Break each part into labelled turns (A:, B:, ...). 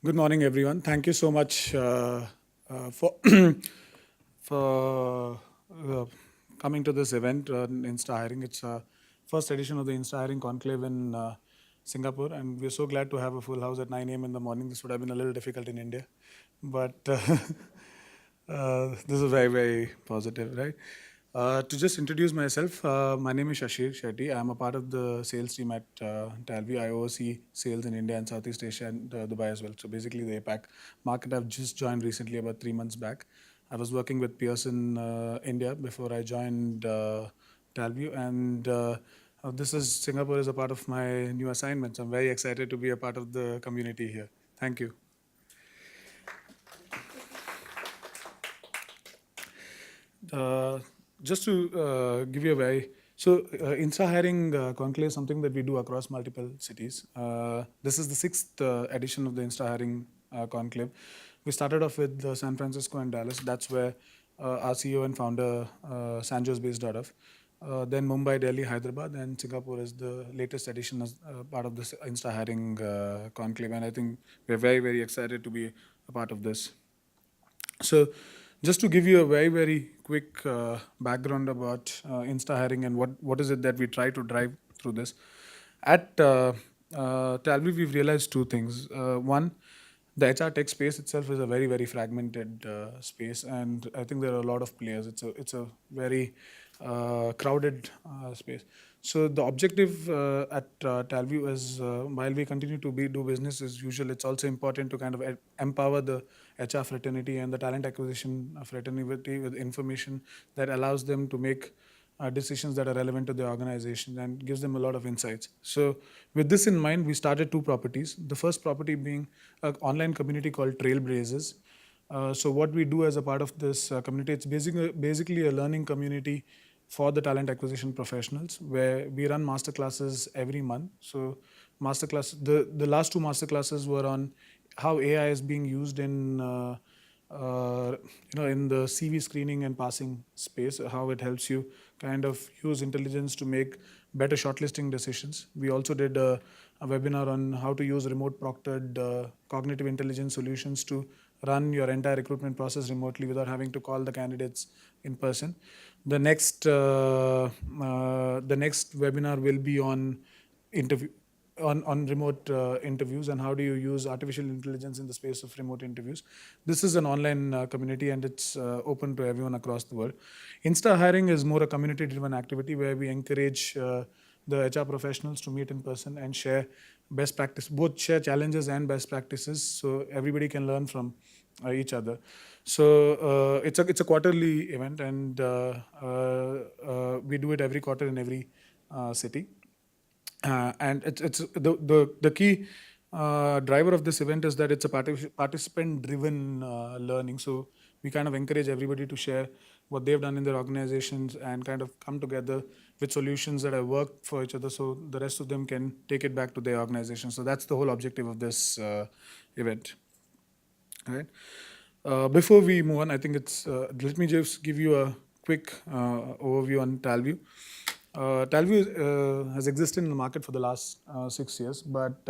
A: Good morning, everyone. Thank you so much for for coming to this event in Instahiring. It's first edition of the Instahiring Conclave in Singapore, and we're so glad to have a full house at 9 a.m. in the morning. This would have been a little difficult in India, but this is very, very positive, right? To just introduce myself, my name is Shashir Shetty. I'm a part of the sales team at Talvi. I oversee sales in India and Southeast Asia and Dubai as well. So basically, the APAC market I've just joined recently, about 3 months back. I was working with Pearce in India before I joined Talvi, and this is Singapore is a part of my new assignments. I'm very excited to be a part of the community here. Thank you. Uh, just to give you a very Insta hiring conclave is something that we do across multiple cities. This is the sixth edition of the Insta hiring conclave. We started off with San Francisco and Dallas. That's where our CEO and founder Sanjo is based out of. Then Mumbai, Delhi, Hyderabad, and Singapore is the latest edition as part of this Insta hiring conclave. And I think we're very, very excited to be a part of this. So, just to give you a very, very quick background about Insta hiring and what is it that we try to drive through this. At Talvi, we've realized two things. One, the HR tech space itself is a very, very fragmented space, and I think there are a lot of players. It's a very crowded space. So the objective at Talview is, while we continue to do business as usual, it's also important to kind of empower the HR fraternity and the talent acquisition fraternity with information that allows them to make decisions that are relevant to the organization and gives them a lot of insights. So with this in mind, we started two properties. The first property being an online community called Trailblazers. So what we do as a part of this community, it's basically a learning community for the talent acquisition professionals, where we run master classes every month. So the last two master classes were on how AI is being used in in the CV screening and passing space, how it helps you kind of use intelligence to make better shortlisting decisions. We also did a webinar on how to use remote proctored cognitive intelligence solutions to run your entire recruitment process remotely without having to call the candidates in person. The next webinar will be on interview on remote interviews and how do you use artificial intelligence in the space of remote interviews. This is an online community and it's open to everyone across the world. Insta hiring is more a community driven activity where we encourage the HR professionals to meet in person and share best practice, both share challenges and best practices, so everybody can learn from each other. So it's a quarterly event, and we do it every quarter in every city. And it's the key driver of this event is that it's a participant driven learning. So we kind of encourage everybody to share what they've done in their organizations and kind of come together with solutions that have worked for each other, so the rest of them can take it back to their organization. So that's the whole objective of this event. All right. Before we move on, I think let me just give you a quick overview on Talview. Talview has existed in the market for the last 6 years, but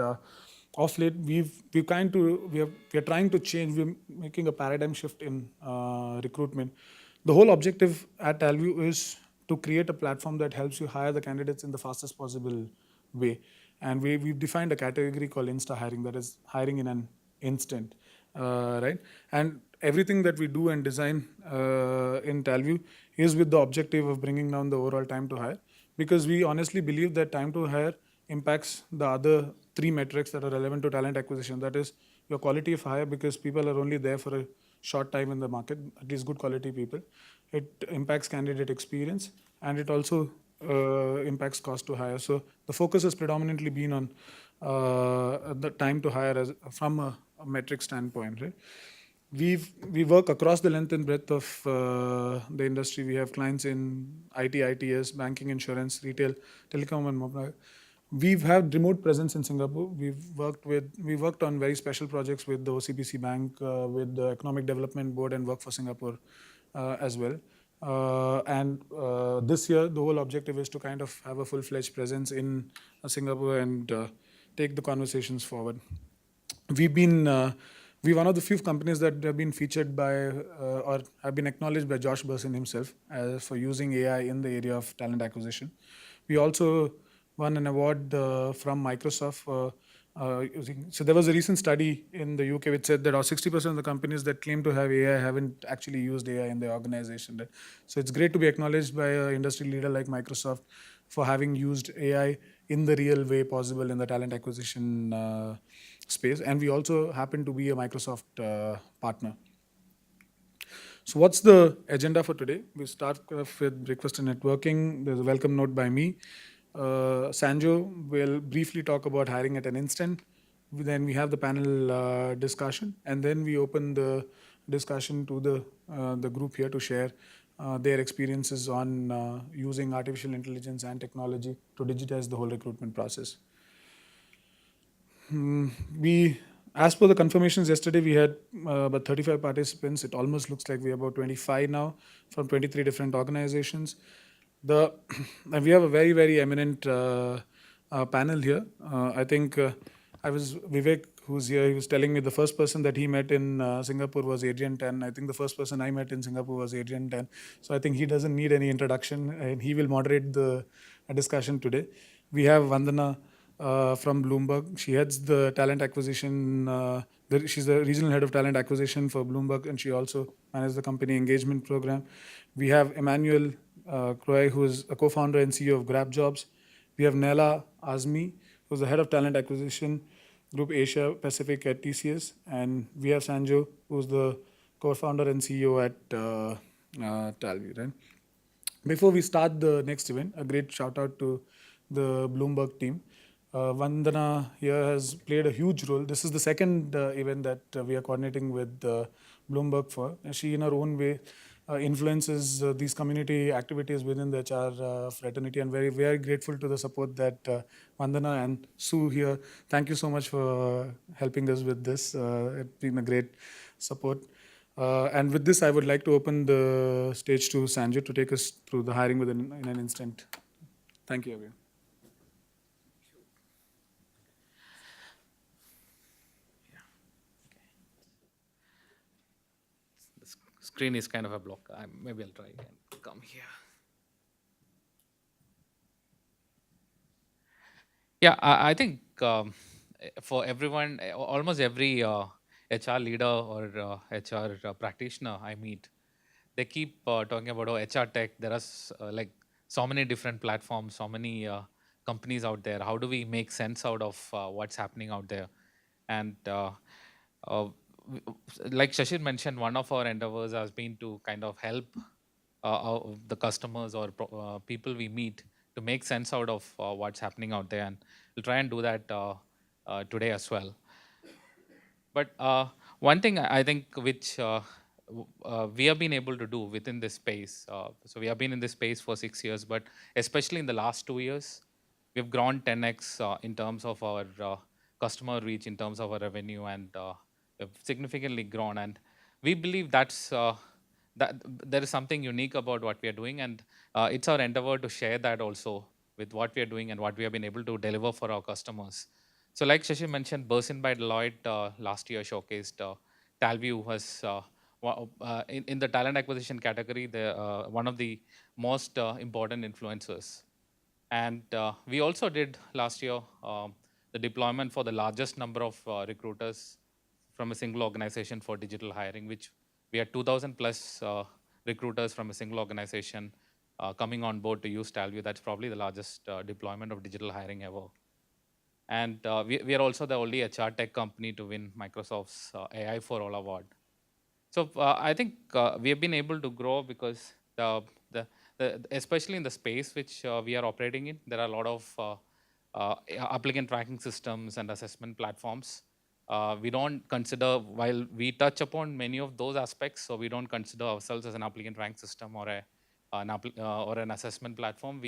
A: of late we're trying to change. We're making a paradigm shift in recruitment. The whole objective at Talview is to create a platform that helps you hire the candidates in the fastest possible way. And we've defined a category called Insta hiring, that is hiring in an instant, right? And everything that we do and design in Talview is with the objective of bringing down the overall time to hire, because we honestly believe that time to hire impacts the other three metrics that are relevant to talent acquisition. That is your quality of hire, because people are only there for a short time in the market, at least good quality people. It impacts candidate experience, and it also impacts cost to hire. So the focus has predominantly been on the time to hire from a metric standpoint, right? We work across the length and breadth of the industry. We have clients in IT, ITS, banking, insurance, retail, telecom, and mobile. We've had remote presence in Singapore. We worked on very special projects with the OCBC Bank, with the Economic Development Board, and Work for Singapore as well. And this year, the whole objective is to kind of have a full-fledged presence in Singapore and take the conversations forward. we've been we one of the few companies that have been featured by or have been acknowledged by Josh Bersin himself for using AI in the area of talent acquisition. We also won an award from Microsoft. So there was a recent study in the UK which said that 60% of the companies that claim to have AI haven't actually used AI in their organization. Right? So it's great to be acknowledged by an industry leader like Microsoft for having used AI in the real way possible in the talent acquisition space. And we also happen to be a Microsoft partner. So, what's the agenda for today? We start off with breakfast and networking. There's a welcome note by me. Sanjo will briefly talk about hiring at an instant. Then we have the panel discussion, and then we open the discussion to the group here to share their experiences on using artificial intelligence and technology to digitize the whole recruitment process. We, as per the confirmations yesterday, we had about 35 participants. It almost looks like we're about 25 now from 23 different organizations. The and we have a very very eminent panel here. I think I was Vivek, who's here. He was telling me the first person that he met in Singapore was Adrian Tan. I think the first person I met in Singapore was Adrian Tan. So I think he doesn't need any introduction, and he will moderate the discussion today. We have Vandana from Bloomberg. She heads the talent acquisition. She's the regional head of talent acquisition for Bloomberg, and she also manages the company engagement program. We have Emmanuel Croy, who is a co-founder and CEO of Grab Jobs. We have Nela Azmi, who's the head of talent acquisition group Asia Pacific at TCS, and we have Sanjo, who's the co-founder and CEO at Talvi. Right? Before we start the next event, a great shout out to the Bloomberg team. Vandana here has played a huge role. This is the second event that we are coordinating with Bloomberg for. And she, in her own way, influences these community activities within the HR fraternity, and very, very grateful to the support that Vandana and Sue here. Thank you so much for helping us with this. It's been a great support. And with this, I would like to open the stage to Sanjay to take us through the hiring in an instant. Thank you, everyone.
B: The screen is kind of a block. Maybe I'll try and come here. Yeah, I think for everyone, almost every HR leader or HR practitioner I meet, they keep talking about HR tech. There are like so many different platforms, so many companies out there. How do we make sense out of what's happening out there? And uh, like Shashir mentioned, one of our endeavors has been to kind of help the customers or people we meet to make sense out of what's happening out there, and we'll try and do that today as well. But one thing I think which we have been able to do within this space, so we have been in this space for 6 years, but especially in the last 2 years, we've grown 10x in terms of our customer reach, in terms of our revenue, and we've significantly grown. And we believe that there is something unique about what we are doing, and it's our endeavor to share that also with what we are doing and what we have been able to deliver for our customers. So, like Shashi mentioned, Bersin by Deloitte last year showcased Talview was in the talent acquisition category, one of the most important influencers. And we also did last year the deployment for the largest number of recruiters from a single organization for digital hiring, which we had 2,000 plus recruiters from a single organization coming on board to use Talview. That's probably the largest deployment of digital hiring ever. And we are also the only HR tech company to win Microsoft's AI for All award. So I think we have been able to grow because especially in the space which we are operating in, there are a lot of applicant tracking systems and assessment platforms. We don't consider, while we touch upon many of those aspects, so we don't consider ourselves as an applicant rank system or or an assessment platform.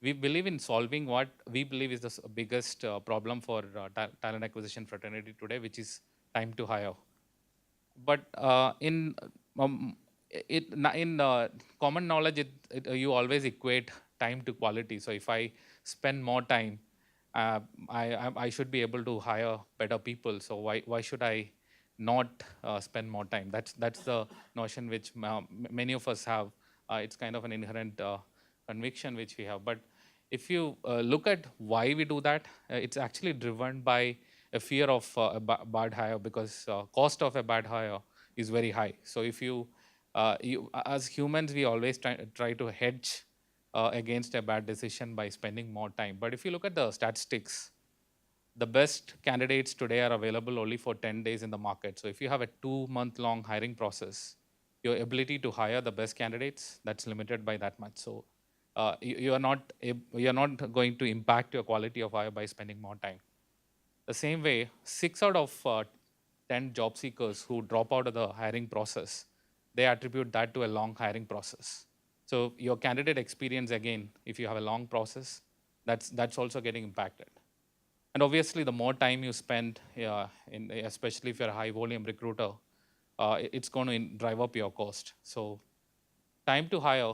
B: We believe in solving what we believe is the biggest problem for talent acquisition fraternity today, which is time to hire. But in common knowledge, you always equate time to quality. So if I spend more time, uh, I should be able to hire better people. So why should I not spend more time? That's the notion which many of us have. It's kind of an inherent conviction which we have. But if you look at why we do that, it's actually driven by a fear of bad hire, because cost of a bad hire is very high. So if you as humans, we always try to hedge against a bad decision by spending more time. But if you look at the statistics, the best candidates today are available only for 10 days in the market. So if you have a 2-month long hiring process, your ability to hire the best candidates, that's limited by that much. So you are not going to impact your quality of hire by spending more time. The same way, 6 out of 10 job seekers who drop out of the hiring process, they attribute that to a long hiring process. So your candidate experience, again, if you have a long process, that's also getting impacted. And obviously, the more time you spend, especially if you're a high volume recruiter, it's going to drive up your cost. So time to hire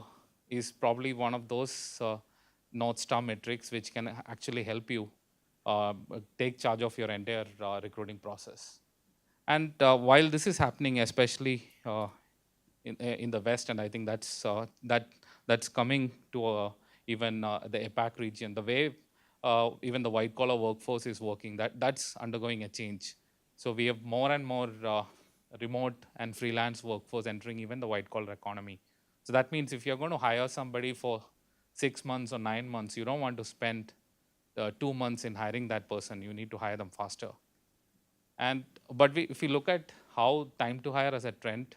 B: is probably one of those North Star metrics which can actually help you take charge of your entire recruiting process. And while this is happening, especially in the West, and I think that's coming to even the APAC region, the way even the white collar workforce is working, that's undergoing a change. So we have more and more remote and freelance workforce entering even the white collar economy. So that means if you're going to hire somebody for 6 months or 9 months, you don't want to spend 2 months in hiring that person. You need to hire them faster. And if we look at how time to hire as a trend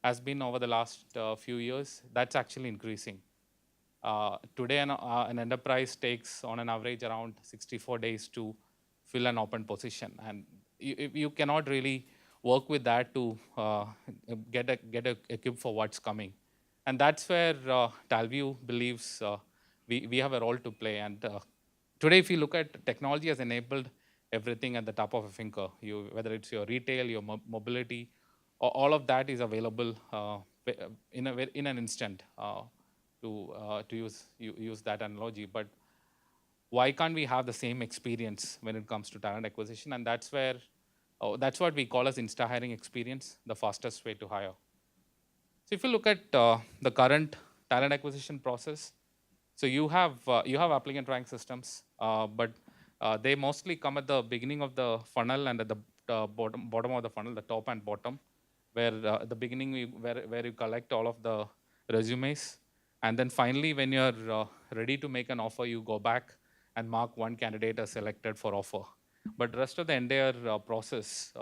B: has been over the last few years, that's actually increasing. Today, an enterprise takes on an average around 64 days to fill an open position, and you cannot really work with that to get a equipped for what's coming. And that's where Talview believes we have a role to play. And today, if you look at, technology has enabled everything at the top of a finger. Whether it's your retail, your mobility, all of that is available in an instant. To use that analogy, but why can't we have the same experience when it comes to talent acquisition? And that's what we call as Instahiring experience, the fastest way to hire. So if you look at the current talent acquisition process, so you have applicant rank systems, but they mostly come at the beginning of the funnel and at the bottom of the funnel, the top and bottom, where the beginning where you collect all of the resumes, and then finally when you're ready to make an offer, you go back and mark one candidate as selected for offer. But rest of the entire process,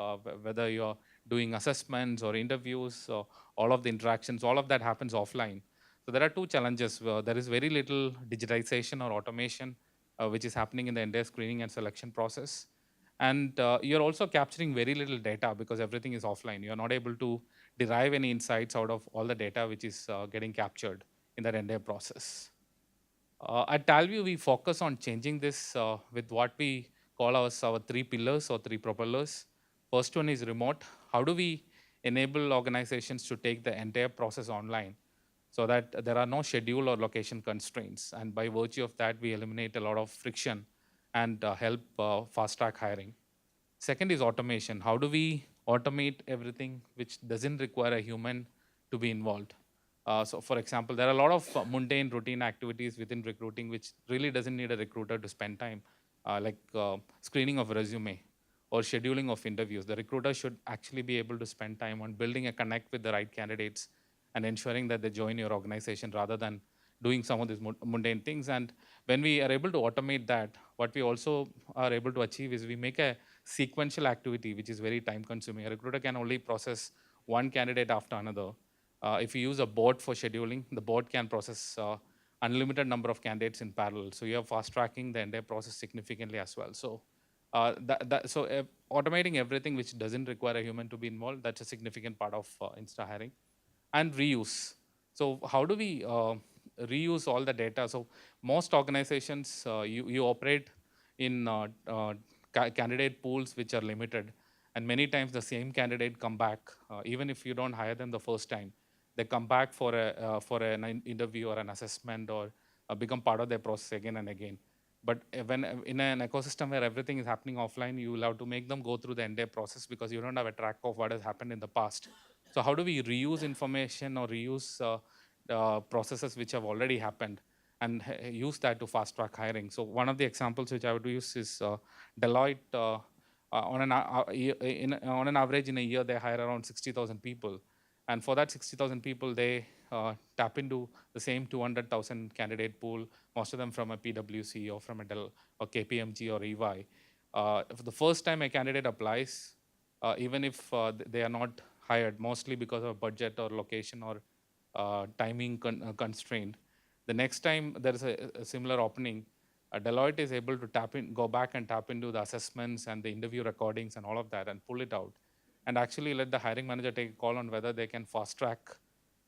B: whether you're doing assessments or interviews, all of the interactions, all of that happens offline. So there are two challenges. There is very little digitization or automation which is happening in the entire screening and selection process. And you're also capturing very little data because everything is offline. You're not able to derive any insights out of all the data which is getting captured in that entire process. At Talview, we focus on changing this with what we call our three pillars or three propellers. First one is remote. How do we enable organizations to take the entire process online so that there are no schedule or location constraints? And by virtue of that, we eliminate a lot of friction and help fast track hiring. Second is automation. How do we automate everything which doesn't require a human to be involved? So, for example, there are a lot of mundane routine activities within recruiting which really doesn't need a recruiter to spend time, like screening of resume or scheduling of interviews. The recruiter should actually be able to spend time on building a connect with the right candidates and ensuring that they join your organization rather than doing some of these mundane things. And when we are able to automate that, what we also are able to achieve is we make a sequential activity which is very time consuming. A recruiter can only process one candidate after another. If you use a bot for scheduling, the bot can process unlimited number of candidates in parallel. So you are fast tracking the entire process significantly as well. So automating everything which doesn't require a human to be involved, that's a significant part of Insta hiring. And reuse. So how do we reuse all the data? So most organizations, you operate in candidate pools which are limited, and many times the same candidate come back, even if you don't hire them the first time, they come back for an interview or an assessment or become part of their process again and again. But when in an ecosystem where everything is happening offline, you will have to make them go through the entire process because you don't have a track of what has happened in the past. So how do we reuse information or reuse processes which have already happened and use that to fast track hiring? So one of the examples which I would use is Deloitte. On an average in a year, they hire around 60,000 people, and for that 60,000 people, they tap into the same 200,000 candidate pool, most of them from a PwC or from a Dell or KPMG or EY. For the first time a candidate applies, even if they are not hired, mostly because of budget or location or timing constraint, the next time there is a similar opening, Deloitte is able to go back and tap into the assessments and the interview recordings and all of that and pull it out and actually let the hiring manager take a call on whether they can fast track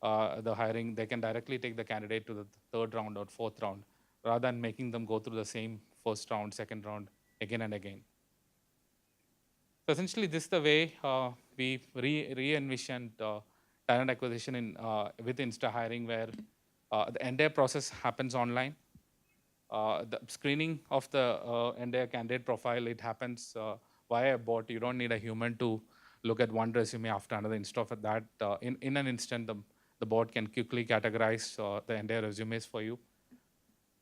B: the hiring. They can directly take the candidate to the third round or fourth round rather than making them go through the same first round, second round again and again. So essentially, this is the way we re-envisioned talent acquisition with Instahiring, where the entire process happens online. The screening of the entire candidate profile, it happens via a bot. You don't need a human to look at one resume after another. Instead of that, in an instant, the bot can quickly categorize the entire resumes for you.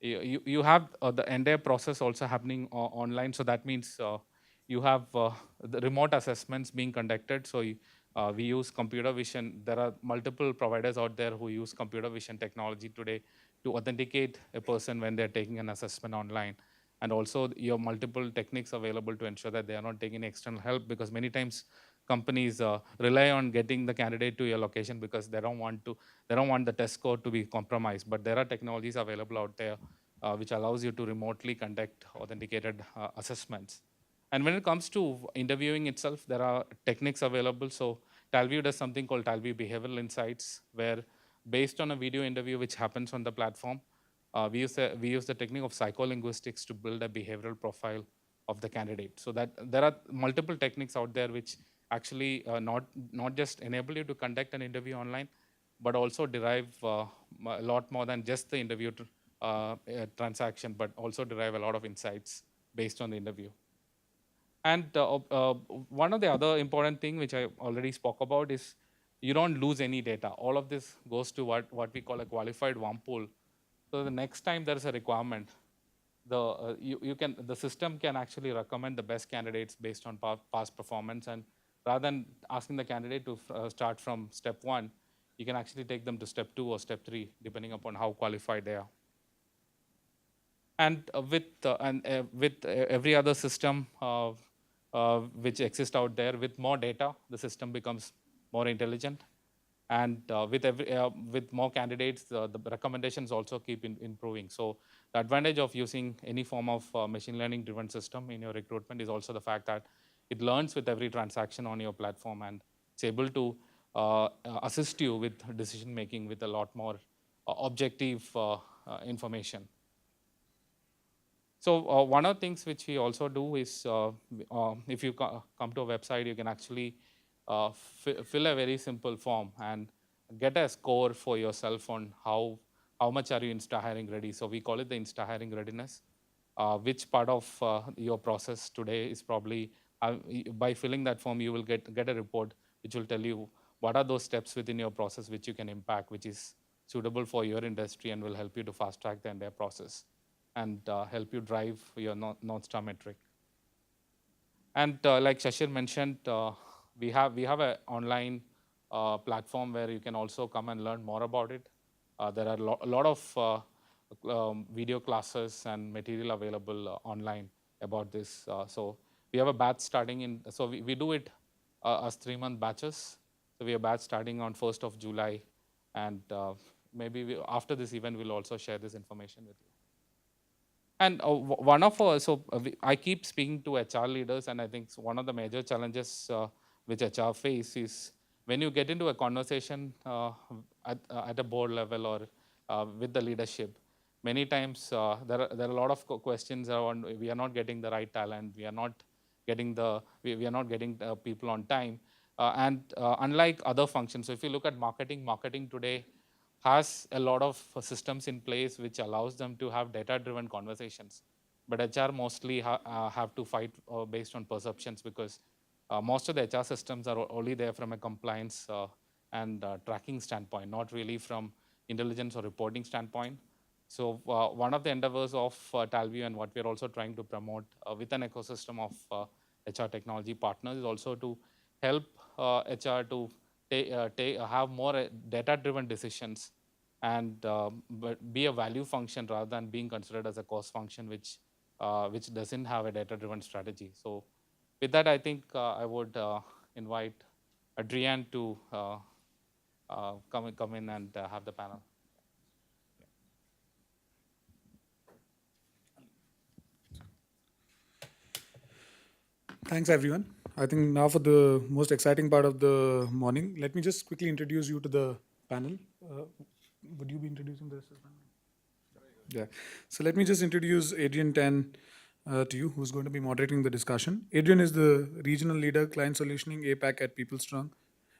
B: You have the entire process also happening online. So that means you have the remote assessments being conducted. So we use computer vision. There are multiple providers out there who use computer vision technology today to authenticate a person when they're taking an assessment online. And also you have multiple techniques available to ensure that they are not taking external help, because many times companies rely on getting the candidate to your location because they don't want the test score to be compromised. But there are technologies available out there which allows you to remotely conduct authenticated assessments. And when it comes to interviewing itself, there are techniques available. So Talview does something called Talview Behavioral Insights, where based on a video interview which happens on the platform, we use the technique of psycholinguistics to build a behavioral profile of the candidate. So that there are multiple techniques out there which actually not just enable you to conduct an interview online, but also derive a lot more than just the interview transaction, but also derive a lot of insights based on the interview. And one of the other important thing which I already spoke about is you don't lose any data. All of this goes to what we call a qualified warm pool. So the next time there is a requirement, the system can actually recommend the best candidates based on past performance. And rather than asking the candidate to start from step one, you can actually take them to step 2 or step 3, depending upon how qualified they are. And with every other system which exists out there, with more data, the system becomes more intelligent. And with more candidates, the recommendations also keep improving. So the advantage of using any form of machine learning driven system in your recruitment is also the fact that it learns with every transaction on your platform, and it's able to assist you with decision making with a lot more objective information. So one of the things which we also do is, if you come to a website, you can actually fill a very simple form and get a score for yourself on how much are you Insta hiring ready. So we call it the Insta hiring readiness. Which part of your process today is probably by filling that form, you will get a report which will tell you what are those steps within your process which you can impact, which is suitable for your industry and will help you to fast track the entire process and help you drive your North Star metric. And like Shashir mentioned, we have an online platform where you can also come and learn more about it. There are a lot of video classes and material available online about this. So we have a batch starting in, so we do it as 3-month batches. So we have a batch starting on 1st of July. And maybe after this event, we'll also share this information with you. And one of I keep speaking to HR leaders, and I think one of the major challenges which HR face is when you get into a conversation at a board level or with the leadership. Many times there are a lot of questions around we are not getting the right talent, we are not getting we are not getting people on time, and unlike other functions. So if you look at marketing today has a lot of systems in place which allows them to have data-driven conversations. but HR mostly have to fight based on perceptions, because most of the HR systems are only there from a compliance and tracking standpoint, not really from intelligence or reporting standpoint. So one of the endeavors of Talview, and what we're also trying to promote with an ecosystem of HR technology partners, is also to help HR to have more data-driven decisions, and but be a value function rather than being considered as a cost function, which doesn't have a data-driven strategy. So with that, I think I would invite Adrian to come in and have the panel.
A: Thanks, everyone. I think now for the most exciting part of the morning, let me just quickly introduce you to the panel. Would you be introducing the rest of the panel? Yeah. So let me just introduce Adrian Tan to you, who's going to be moderating the discussion. Adrian is the regional leader, client solutioning APAC at PeopleStrong,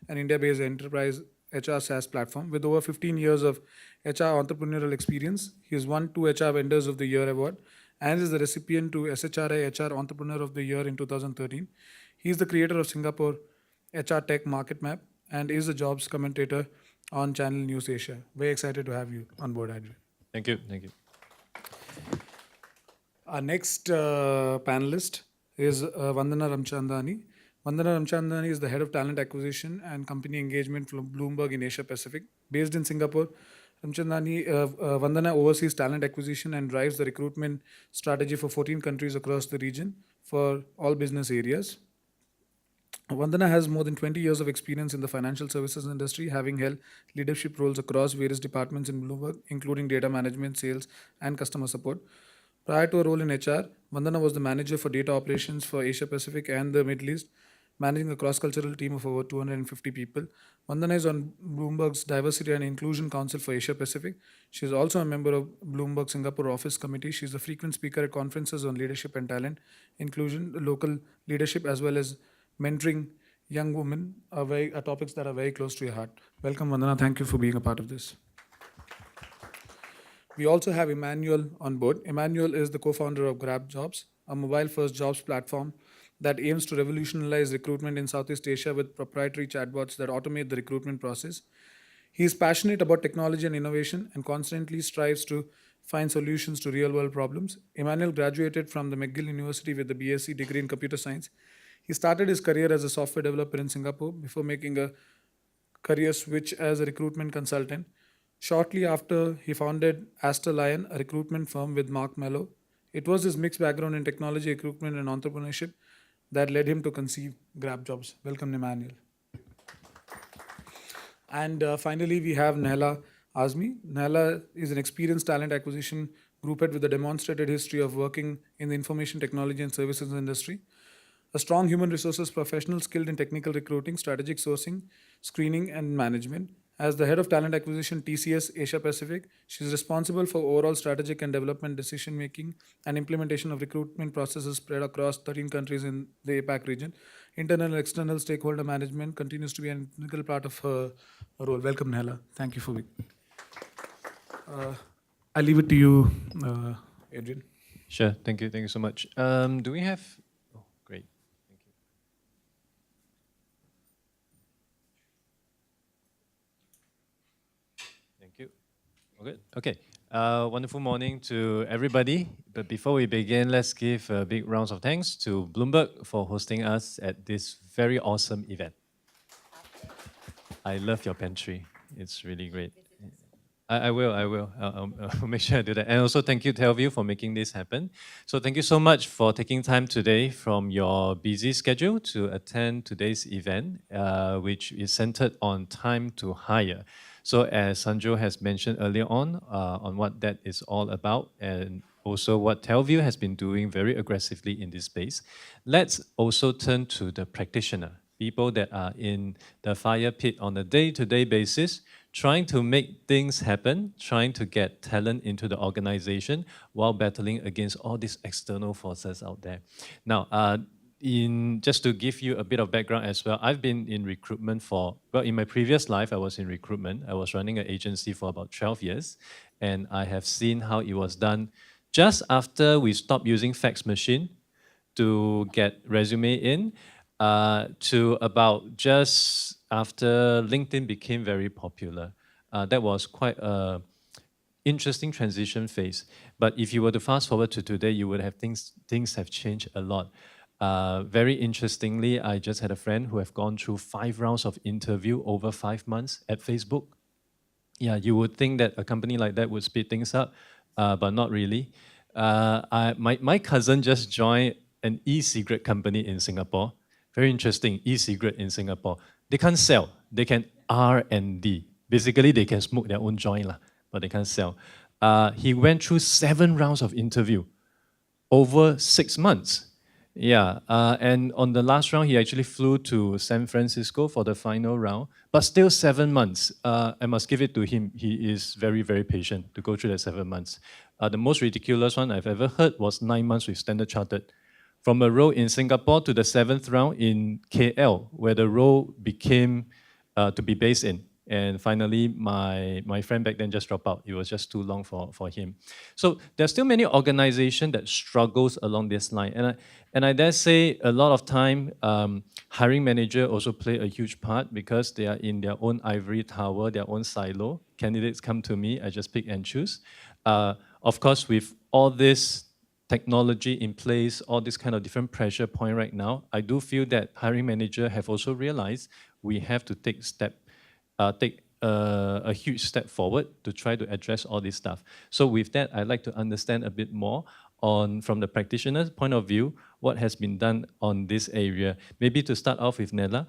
A: an India-based enterprise HR SaaS platform with over 15 years of HR entrepreneurial experience. He has won 2 HR Vendors of the Year award and is the recipient to SHRI HR Entrepreneur of the Year in 2013. He is the creator of Singapore HR Tech Market Map and is a jobs commentator on Channel News Asia. Very excited to have you on board, Adrian.
C: Thank you. Thank you.
A: Our next panelist is Vandana Ramchandani. Vandana Ramchandani is the head of talent acquisition and company engagement from Bloomberg in Asia Pacific. Based in Singapore, Vandana oversees talent acquisition and drives the recruitment strategy for 14 countries across the region for all business areas. Vandana has more than 20 years of experience in the financial services industry, having held leadership roles across various departments in Bloomberg, including data management, sales, and customer support. Prior to a role in HR, Vandana was the manager for data operations for Asia Pacific and the Middle East, managing a cross-cultural team of over 250 people. Vandana is on Bloomberg's Diversity and Inclusion Council for Asia Pacific. She is also a member of Bloomberg Singapore Office Committee. She is a frequent speaker at conferences on leadership and talent, inclusion, local leadership, as well as mentoring young women are topics that are very close to your heart. Welcome, Vandana. Thank you for being a part of this. We also have Emmanuel on board. Emmanuel is the co-founder of Grab Jobs, a mobile-first jobs platform that aims to revolutionize recruitment in Southeast Asia with proprietary chatbots that automate the recruitment process. He is passionate about technology and innovation and constantly strives to find solutions to real-world problems. Emmanuel graduated from the McGill University with a BSc degree in computer science. He started his career as a software developer in Singapore before making a career switch as a recruitment consultant. Shortly after, he founded Astor Lion, a recruitment firm with Mark Mello. It was his mixed background in technology, recruitment, and entrepreneurship that led him to conceive Grab Jobs. Welcome, Emmanuel. And finally, we have Nehla Azmi. Nehla is an experienced talent acquisition group head with a demonstrated history of working in the information technology and services industry. A strong human resources professional skilled in technical recruiting, strategic sourcing, screening, and management. As the head of talent acquisition TCS Asia Pacific, she is responsible for overall strategic and development decision making and implementation of recruitment processes spread across 13 countries in the APAC region. Internal and external stakeholder management continues to be an integral part of her role. Welcome, Nehla. Thank you for being. I'll leave it to you, Adrian.
C: Sure. Thank you. Thank you so much. Do we have? Oh, great. Thank you. Thank you. Okay. Okay. Wonderful morning to everybody. But before we begin, let's give a big round of thanks to Bloomberg for hosting us at this very awesome event. I love your pantry. It's really great. I will. I'll make sure I do that. And also thank you, Telview, for making this happen. So thank you so much for taking time today from your busy schedule to attend today's event, which is centered on time to hire. So as Sanjo has mentioned earlier on what that is all about, and also what Telview has been doing very aggressively in this space, let's also turn to the practitioner, people that are in the fire pit on a day-to-day basis, trying to make things happen, trying to get talent into the organization while battling against all these external forces out there. Now, just to give you a bit of background as well, I've been in recruitment in my previous life, I was in recruitment. I was running an agency for about 12 years, and I have seen how it was done just after we stopped using fax machine to get resume in, to about just after LinkedIn became very popular. That was quite a interesting transition phase. But if you were to fast forward to today, you would have things have changed a lot. Very interestingly, I just had a friend who have gone through 5 rounds of interview over 5 months at Facebook. Yeah, you would think that a company like that would speed things up, but not really. My cousin just joined an e-cigarette company in Singapore. Very interesting, e-cigarette in Singapore. They can't sell, they can R&D. Basically, they can smoke their own joint, but they can't sell. He went through 7 rounds of interview over 6 months. Yeah, and on the last round, he actually flew to San Francisco for the final round, but still 7 months. I must give it to him. He is very, very patient to go through the 7 months. The most ridiculous one I've ever heard was 9 months with Standard Chartered. From a role in Singapore to the 7th round in KL, where the role became to be based in. And finally, my friend back then just dropped out. It was just too long for him. So there's still many organizations that struggles along this line. And I dare say a lot of time, hiring manager also play a huge part because they are in their own ivory tower, their own silo. Candidates come to me, I just pick and choose. Of course, with all this technology in place, all this kind of different pressure point right now, I do feel that hiring manager have also realized we have to take a huge step forward to try to address all this stuff. So with that, I'd like to understand a bit more on, from the practitioner's point of view, what has been done on this area. Maybe to start off with Nella,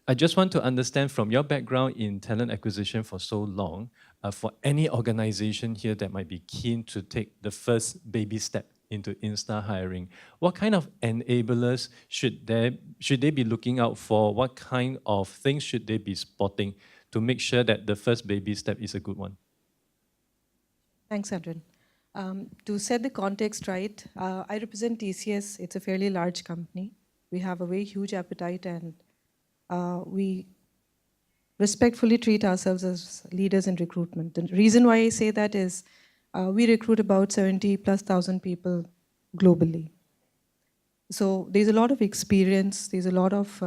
C: I just want to understand from your background in talent acquisition for so long, for any organization here that might be keen to take the first baby step into Instahiring, what kind of enablers should they be looking out for? What kind of things should they be spotting to make sure that the first baby step is a good one?
D: Thanks, Adrian. To set the context right, I represent TCS. It's a fairly large company. We have a very huge appetite, and we respectfully treat ourselves as leaders in recruitment. The reason why I say that is we recruit about 70,000+ people globally. So there's a lot of experience, there's a lot of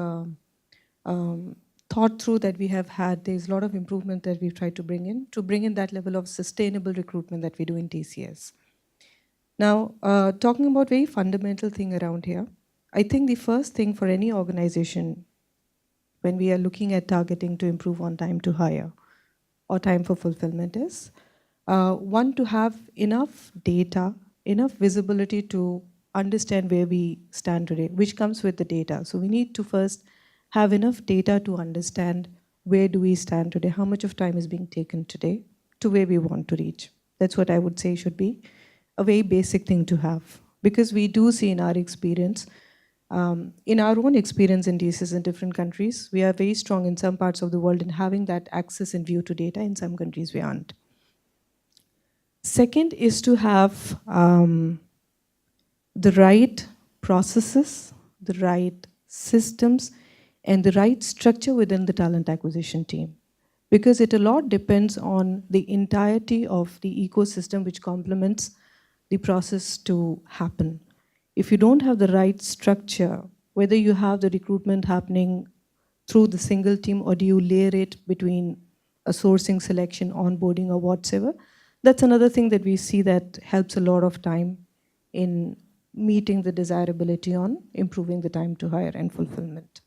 D: thought through that we have had, there's a lot of improvement that we've tried to bring in that level of sustainable recruitment that we do in TCS. Now, talking about very fundamental thing around here, I think the first thing for any organization when we are looking at targeting to improve on time to hire or time for fulfillment is, one, to have enough data, enough visibility to understand where we stand today, which comes with the data. So we need to first have enough data to understand where do we stand today, how much of time is being taken today to where we want to reach. That's what I would say should be a very basic thing to have. Because we do see in our experience, in our own experience in DCs in different countries, we are very strong in some parts of the world in having that access and view to data. In some countries, we aren't. Second is to have the right processes, the right systems, and the right structure within the talent acquisition team. Because it a lot depends on the entirety of the ecosystem which complements the process to happen. If you don't have the right structure, whether you have the recruitment happening through the single team or do you layer it between a sourcing, selection, onboarding, or whatsoever, that's another thing that we see that helps a lot of time in meeting the desirability on improving the time to hire and fulfillment.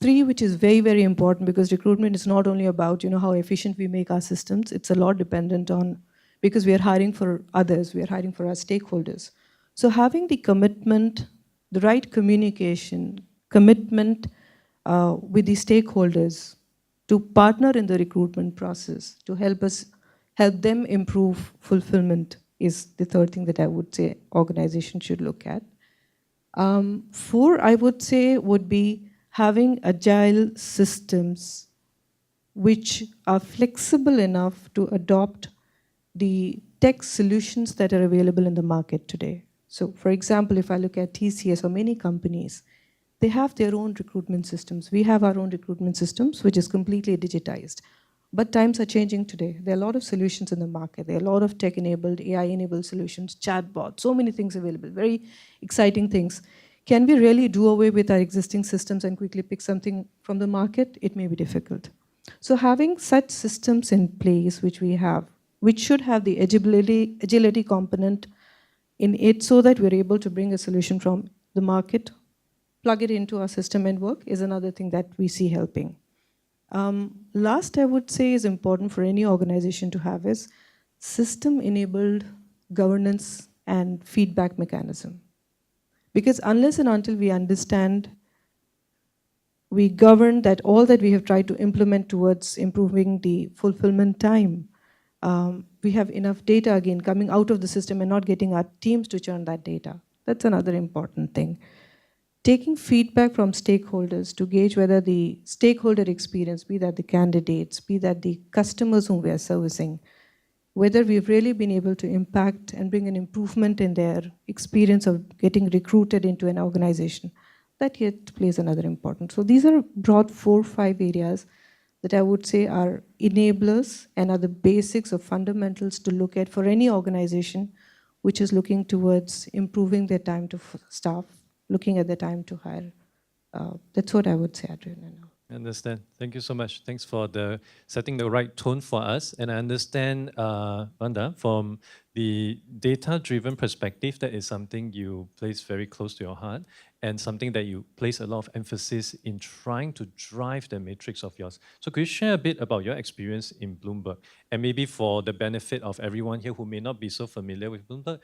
D: 3, which is very, very important, because recruitment is not only about how efficient we make our systems, it's a lot dependent on, because we are hiring for others, we are hiring for our stakeholders. So having the commitment, the right communication, commitment with the stakeholders to partner in the recruitment process, to help them improve fulfillment is the third thing that I would say organizations should look at. 4, I would say, would be having agile systems which are flexible enough to adopt the tech solutions that are available in the market today. So for example, if I look at TCS or many companies, they have their own recruitment systems. We have our own recruitment systems, which is completely digitized. But times are changing today. There are a lot of solutions in the market. There are a lot of tech-enabled, AI-enabled solutions, chatbots, so many things available, very exciting things. Can we really do away with our existing systems and quickly pick something from the market? It may be difficult. So having such systems in place, which we have, which should have the agility component in it so that we're able to bring a solution from the market, plug it into our system and work, is another thing that we see helping. Last, I would say is important for any organization to have is system-enabled governance and feedback mechanism. Because unless and until we understand, we govern that all that we have tried to implement towards improving the fulfillment time, we have enough data again coming out of the system and not getting our teams to churn that data. That's another important thing. Taking feedback from stakeholders to gauge whether the stakeholder experience, be that the candidates, be that the customers whom we are servicing, whether we've really been able to impact and bring an improvement in their experience of getting recruited into an organization, that yet plays another important. So these are broad 4 or 5 areas that I would say are enablers and are the basics of fundamentals to look at for any organization which is looking towards improving their time to staff, looking at the time to hire. That's what I would say, Adrian.
C: I understand. Thank you so much. Thanks for setting the right tone for us. And I understand, Vanda, from the data-driven perspective, that is something you place very close to your heart and something that you place a lot of emphasis in trying to drive the matrix of yours. So could you share a bit about your experience in Bloomberg? And maybe for the benefit of everyone here who may not be so familiar with Bloomberg,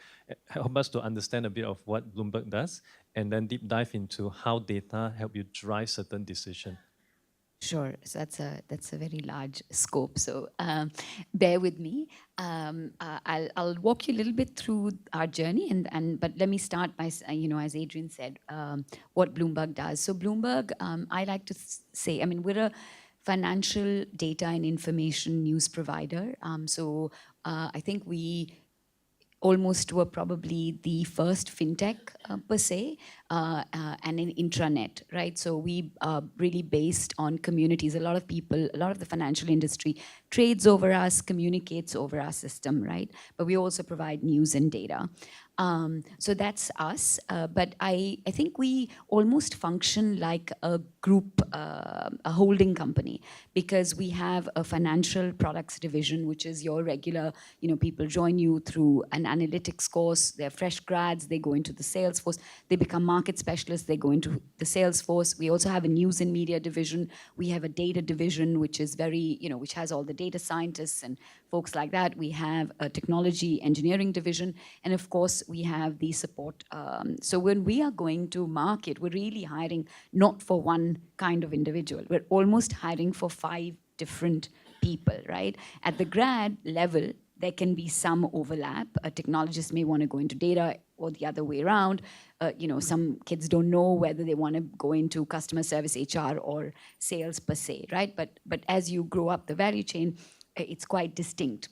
C: help us to understand a bit of what Bloomberg does and then deep dive into how data help you drive certain decisions.
E: Sure. So that's a very large scope. So bear with me. I'll walk you a little bit through our journey, but let me start by as Adrian said, what Bloomberg does. So Bloomberg, I like to say, we're a financial data and information news provider. I think we almost were probably the first fintech per se, and an intranet, right? So we are really based on communities. A lot of people, a lot of the financial industry trades over us, communicates over our system, right? But we also provide news and data. So that's us, but I think we almost function like a group, a holding company, because we have a financial products division, which is your regular, people join you through an analytics course, they're fresh grads, they go into the sales force, they become market specialists, they go into the sales force. We also have a news and media division. We have a data division, which is very, which has all the data scientists and folks like that. We have a technology engineering division, and of course, we have the support. So when we are going to market, we're really hiring not for one kind of individual. We're almost hiring for 5 different people, right? At the grad level, there can be some overlap. A technologist may want to go into data or the other way around. Some kids don't know whether they want to go into customer service, HR, or sales per se, right? But as you grow up the value chain, it's quite distinct.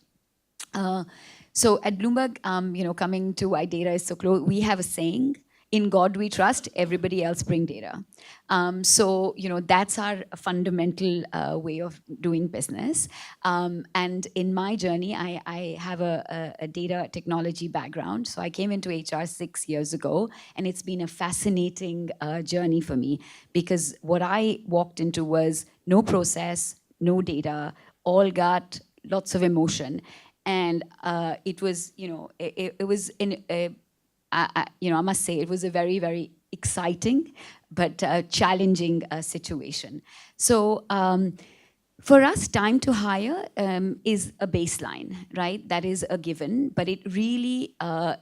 E: So at Bloomberg, coming to why data is so close, we have a saying, in God we trust, everybody else bring data. So, that's our fundamental way of doing business. And in my journey, I have a data technology background. So I came into HR 6 years ago, and it's been a fascinating journey for me, because what I walked into was no process, no data, all gut, lots of emotion. And it was, it was I must say, it was a very, very exciting but challenging situation. So for us, time to hire is a baseline, right? That is a given, but it really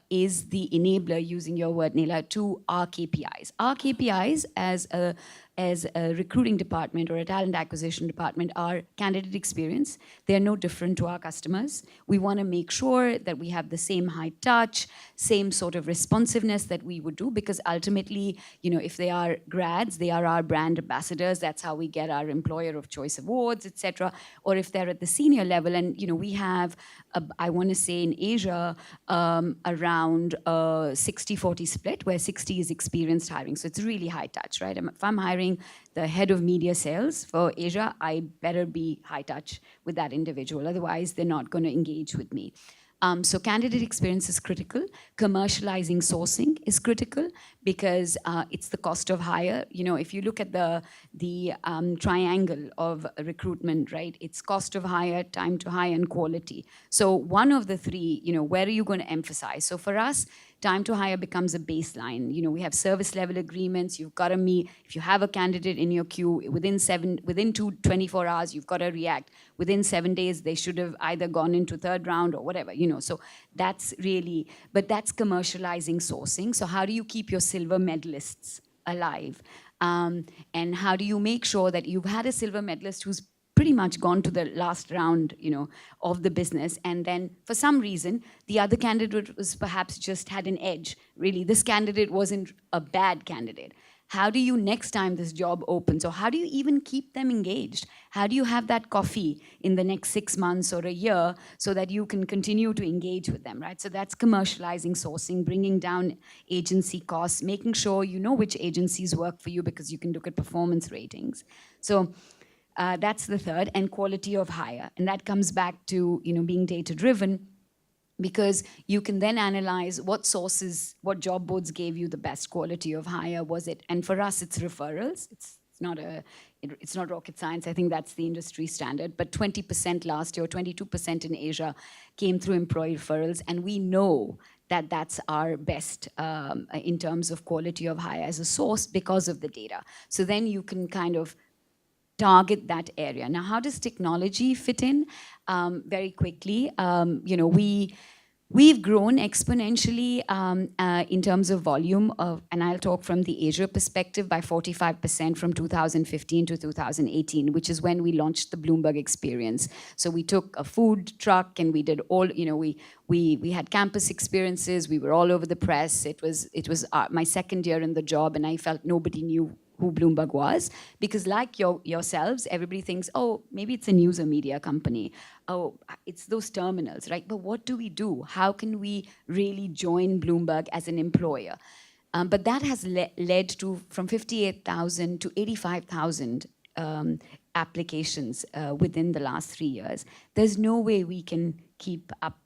E: is the enabler, using your word, Neela, to our KPIs. Our KPIs as a recruiting department or a talent acquisition department are candidate experience. They're no different to our customers. We want to make sure that we have the same high touch, same sort of responsiveness that we would do, because ultimately, if they are grads, they are our brand ambassadors. That's how we get our Employer of Choice awards, etc. Or if they're at the senior level, and we have, I want to say in Asia, around a 60-40 split, where 60 is experienced hiring. So it's really high touch, right? If I'm hiring hiring the head of media sales for Asia, I better be high touch with that individual. Otherwise, they're not going to engage with me. So candidate experience is critical. Commercializing sourcing is critical because it's the cost of hire. You know, if you look at the triangle of recruitment, right? It's cost of hire, time to hire, and quality. So one of the three, you know, where are you going to emphasize? So for us, time to hire becomes a baseline. You know, we have service level agreements. You've got to meet, if you have a candidate in your queue, within 24 hours, you've got to react. Within 7 days, they should have either gone into third round or whatever, you know. So that's really, but that's commercializing sourcing. So how do you keep your silver medalists alive? And how do you make sure that you've had a silver medalist who's pretty much gone to the last round, you know, of the business, and then for some reason the other candidate was perhaps just had an edge. Really, this candidate wasn't a bad candidate. How do you, next time this job opens, or how do you even keep them engaged? How do you have that coffee in the next 6 months or a year so that you can continue to engage with them, right? So that's commercializing sourcing, bringing down agency costs, making sure you know which agencies work for you because you can look at performance ratings. So that's the third, and quality of hire. And that comes back to, you know, being data-driven, because you can then analyze what sources, what job boards gave you the best quality of hire. Was it, and for us, it's referrals. It's not rocket science. I think that's the industry standard. But 20% last year, 22% in Asia came through employee referrals. And we know that that's our best in terms of quality of hire as a source because of the data. So then you can kind of target that area. Now, how does technology fit in? Very quickly, you know, we've grown exponentially in terms of volume of, and I'll talk from the Asia perspective, by 45% from 2015 to 2018, which is when we launched the Bloomberg experience. So we took a food truck and we did all, you know, we had campus experiences. We were all over the press. It was my second year in the job, and I felt nobody knew who Bloomberg was, because like yourselves, everybody thinks, oh, maybe it's a news or media company. Oh, it's those terminals, right? But what do we do? How can we really join Bloomberg as an employer? But that has led to from 58,000 to 85,000 applications within the last 3 years. There's no way we can keep up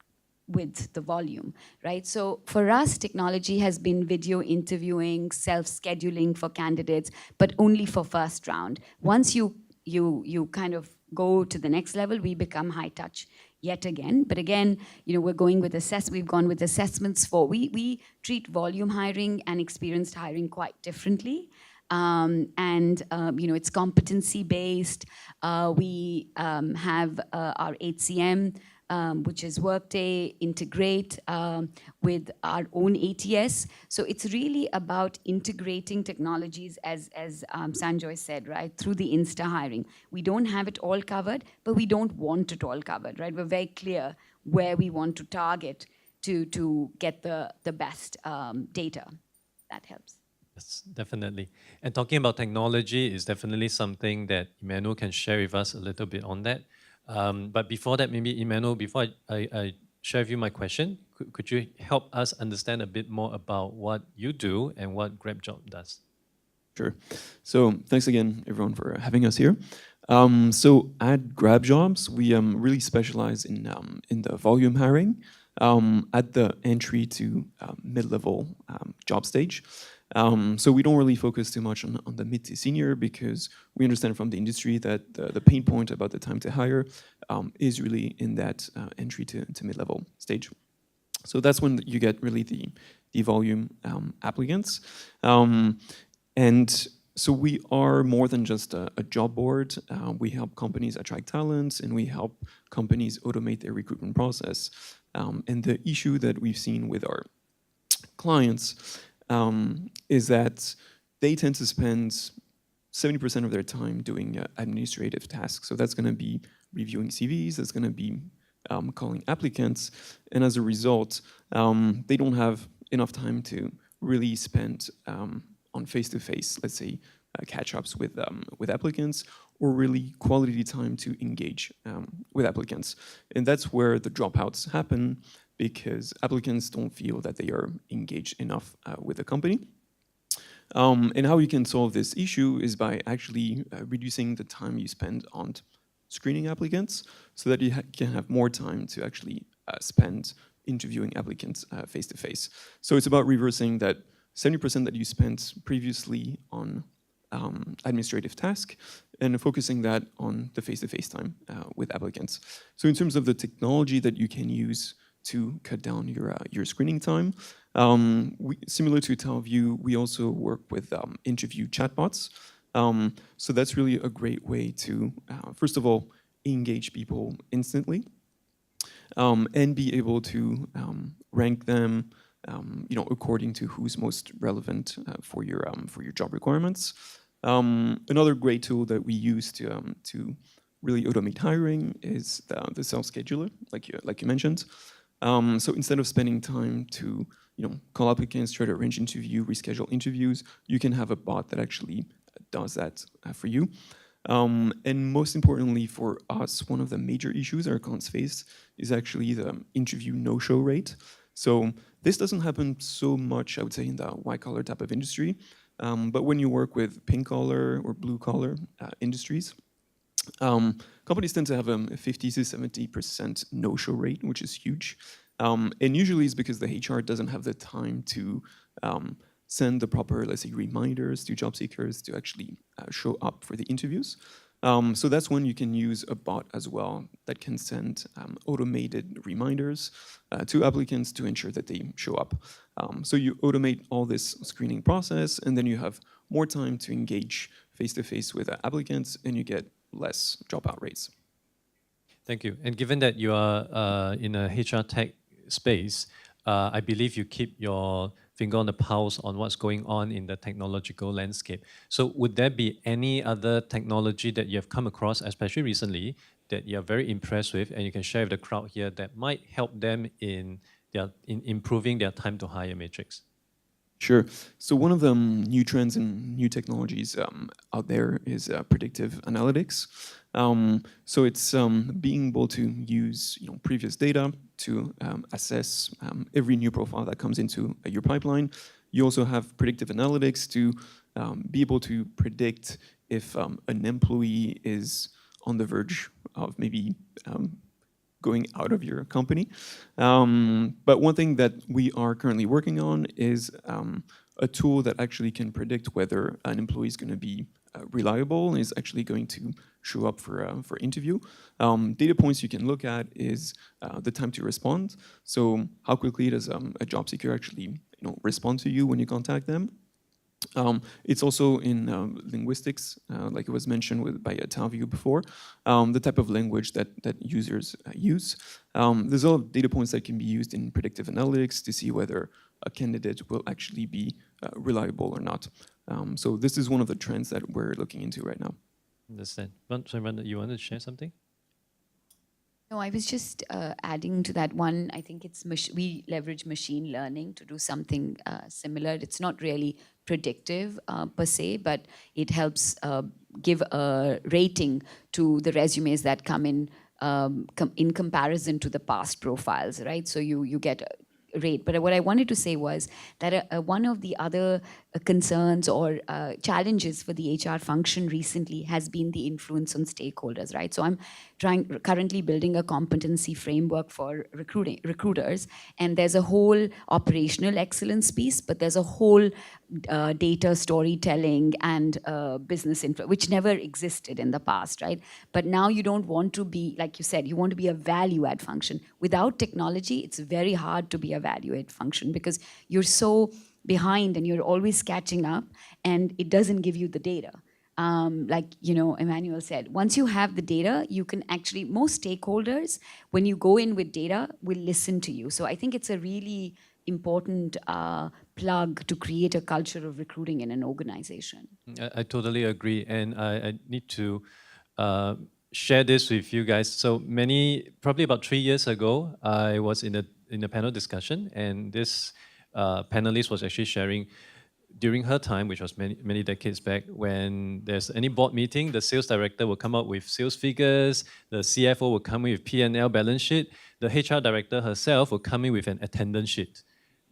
E: with the volume, right? So for us, technology has been video interviewing, self-scheduling for candidates, but only for first round. Once you kind of go to the next level, we become high touch yet again. But again, you know, we've gone with assessments for, we treat volume hiring and experienced hiring quite differently. You know, it's competency based. We have our HCM, which is Workday, integrate with our own ATS. So it's really about integrating technologies, as Sanjoy said, right, through the Instahiring. We don't have it all covered, but we don't want it all covered, right? We're very clear where we want to target to get the best data. That helps.
C: Yes, definitely. And talking about technology is definitely something that Emmanuel can share with us a little bit on that. But before that, maybe Emmanuel, before I share with you my question, could you help us understand a bit more about what you do and what GrabJob does?
F: Sure. So thanks again, everyone, for having us here. So at GrabJobs, we really specialize in the volume hiring at the entry to mid-level job stage. So we don't really focus too much on the mid to senior, because we understand from the industry that the pain point about the time to hire is really in that entry to mid-level stage. So that's when you get really the volume applicants. And so we are more than just a job board. We help companies attract talents, and we help companies automate their recruitment process. And the issue that we've seen with our clients is that they tend to spend 70% of their time doing administrative tasks. So that's going to be reviewing CVs, that's going to be calling applicants, and as a result, they don't have enough time to really spend on face-to-face, let's say, catch-ups with applicants, or really quality time to engage with applicants. And that's where the dropouts happen, because applicants don't feel that they are engaged enough with the company. And how you can solve this issue is by actually reducing the time you spend on screening applicants so that you can have more time to actually spend interviewing applicants face to face. So it's about reversing that 70% that you spent previously on administrative task and focusing that on the face-to-face time with applicants. So in terms of the technology that you can use to cut down your screening time, similar to TalView, we also work with interview chatbots. So that's really a great way to, first of all, engage people instantly, and be able to rank them, according to who's most relevant for your job requirements. Another great tool that we use to really automate hiring is the self-scheduler, like you mentioned. So instead of spending time to call applicants, try to arrange interview, reschedule interviews, you can have a bot that actually does that for you. And most importantly for us, one of the major issues our clients face is actually the interview no-show rate. So this doesn't happen so much, I would say, in the white-collar type of industry. But when you work with pink-collar or blue-collar industries, companies tend to have a 50 to 70% no-show rate, which is huge. And usually it's because the HR doesn't have the time to send the proper, let's say, reminders to job seekers to actually show up for the interviews. So that's when you can use a bot as well that can send automated reminders to applicants to ensure that they show up. So you automate all this screening process, and then you have more time to engage face-to-face with applicants, and you get less dropout rates.
C: Thank you. And given that you are in a HR tech space, I believe you keep your finger on the pulse on what's going on in the technological landscape. So would there be any other technology that you have come across, especially recently, that you're very impressed with and you can share with the crowd here that might help them in improving their time to hire matrix?
F: Sure. So one of the new trends and new technologies out there is predictive analytics. So it's being able to use previous data to assess every new profile that comes into your pipeline. You also have predictive analytics to be able to predict if an employee is on the verge of maybe going out of your company. But one thing that we are currently working on is a tool that actually can predict whether an employee is going to be reliable and is actually going to show up for interview. Data points you can look at is the time to respond. So how quickly does a job seeker actually respond to you when you contact them? It's also in linguistics, like it was mentioned by TalView before, the type of language that users use. There's a lot of data points that can be used in predictive analytics to see whether a candidate will actually be reliable or not. So this is one of the trends that we're looking into right now.
C: Understand. Sorry, Randa, you wanted to share something?
E: No, I was just adding to that one. I think we leverage machine learning to do something similar. It's not really predictive per se, but it helps give a rating to the resumes that come in comparison to the past profiles, right? So you get a rate. But what I wanted to say was that one of the other concerns or challenges for the HR function recently has been the influence on stakeholders, right? So I'm currently building a competency framework for recruiters, and there's a whole operational excellence piece, but there's a whole data storytelling and business info, which never existed in the past, right? But now you don't want to be, like you said, you want to be a value add function. Without technology, it's very hard to be a value add function because you're so behind and you're always catching up, and it doesn't give you the data. Like Emmanuel said, once you have the data, you can actually, most stakeholders, when you go in with data, will listen to you. So I think it's a really important plug to create a culture of recruiting in an organization.
C: I totally agree, and I need to share this with you guys. So probably about 3 years ago, I was in a panel discussion, and this panelist was actually sharing during her time, which was many decades back, when there's any board meeting, the sales director will come up with sales figures, the CFO will come in with P&L balance sheet, the HR director herself will come in with an attendance sheet.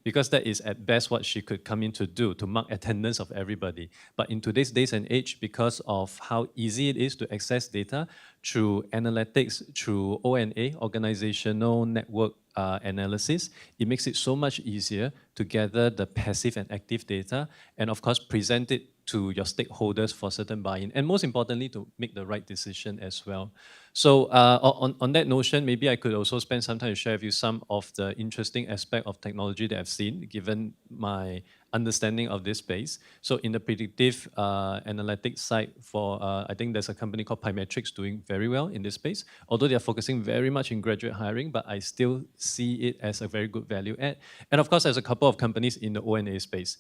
C: because that is at best what she could come in to do, to mark attendance of everybody. But in today's days and age, because of how easy it is to access data through analytics, through ONA, organizational network analysis, it makes it so much easier to gather the passive and active data, and of course present it to your stakeholders for certain buy-in, and most importantly, to make the right decision as well. So on that notion, maybe I could also spend some time to share with you some of the interesting aspect of technology that I've seen, given my understanding of this space. So in the predictive analytics side, for I think there's a company called Pymetrics doing very well in this space, although they're focusing very much in graduate hiring, but I still see it as a very good value add. And of course, there's a couple of companies in the ONA space,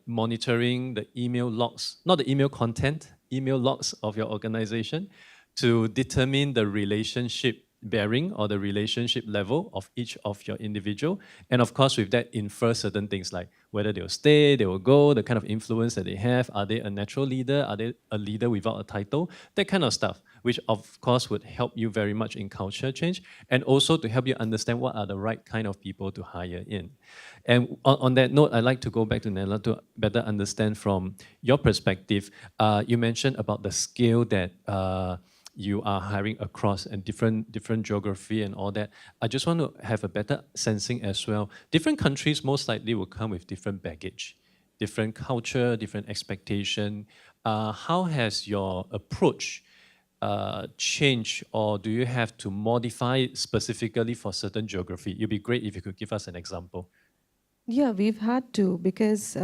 C: monitoring the email logs, not the email content, email logs of your organization, to determine the relationship bearing or the relationship level of each of your individual. And of course, with that, infer certain things like whether they will stay, they will go, the kind of influence that they have, are they a natural leader, are they a leader without a title, that kind of stuff, which of course would help you very much in culture change, and also to help you understand what are the right kind of people to hire in. And on that note, I'd like to go back to Nella to better understand from your perspective. You mentioned about the scale that you are hiring across and different geography and all that. I just want to have a better sensing as well. Different countries most likely will come with different baggage, different culture, different expectation. How has your approach changed, or do you have to modify it specifically for certain geography? It'd be great if you could give us an example.
D: Yeah, we've had to, because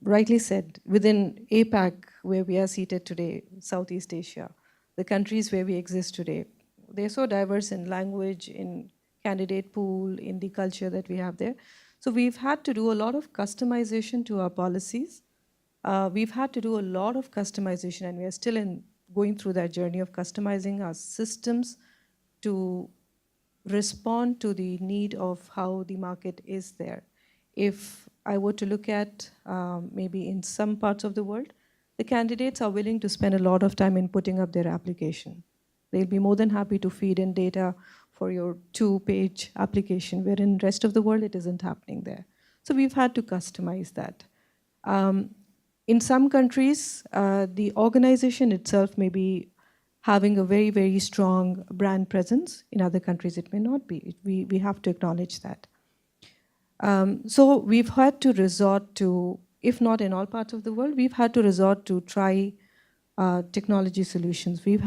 D: rightly said, within APAC, where we are seated today, Southeast Asia, the countries where we exist today, they're so diverse in language, in candidate pool, in the culture that we have there. So we've had to do a lot of customization to our policies. We've had to do a lot of customization, and we are still going through that journey of customizing our systems to respond to the need of how the market is there. If I were to look at maybe in some parts of the world, the candidates are willing to spend a lot of time in putting up their application. They'll be more than happy to feed in data for your 2-page application, where in the rest of the world it isn't happening there. So we've had to customize that. In some countries, the organization itself may be having a very, very strong brand presence. In other countries, it may not be. We have to acknowledge that. So we've had to resort to, if not in all parts of the world, we've had to resort to try technology solutions. We've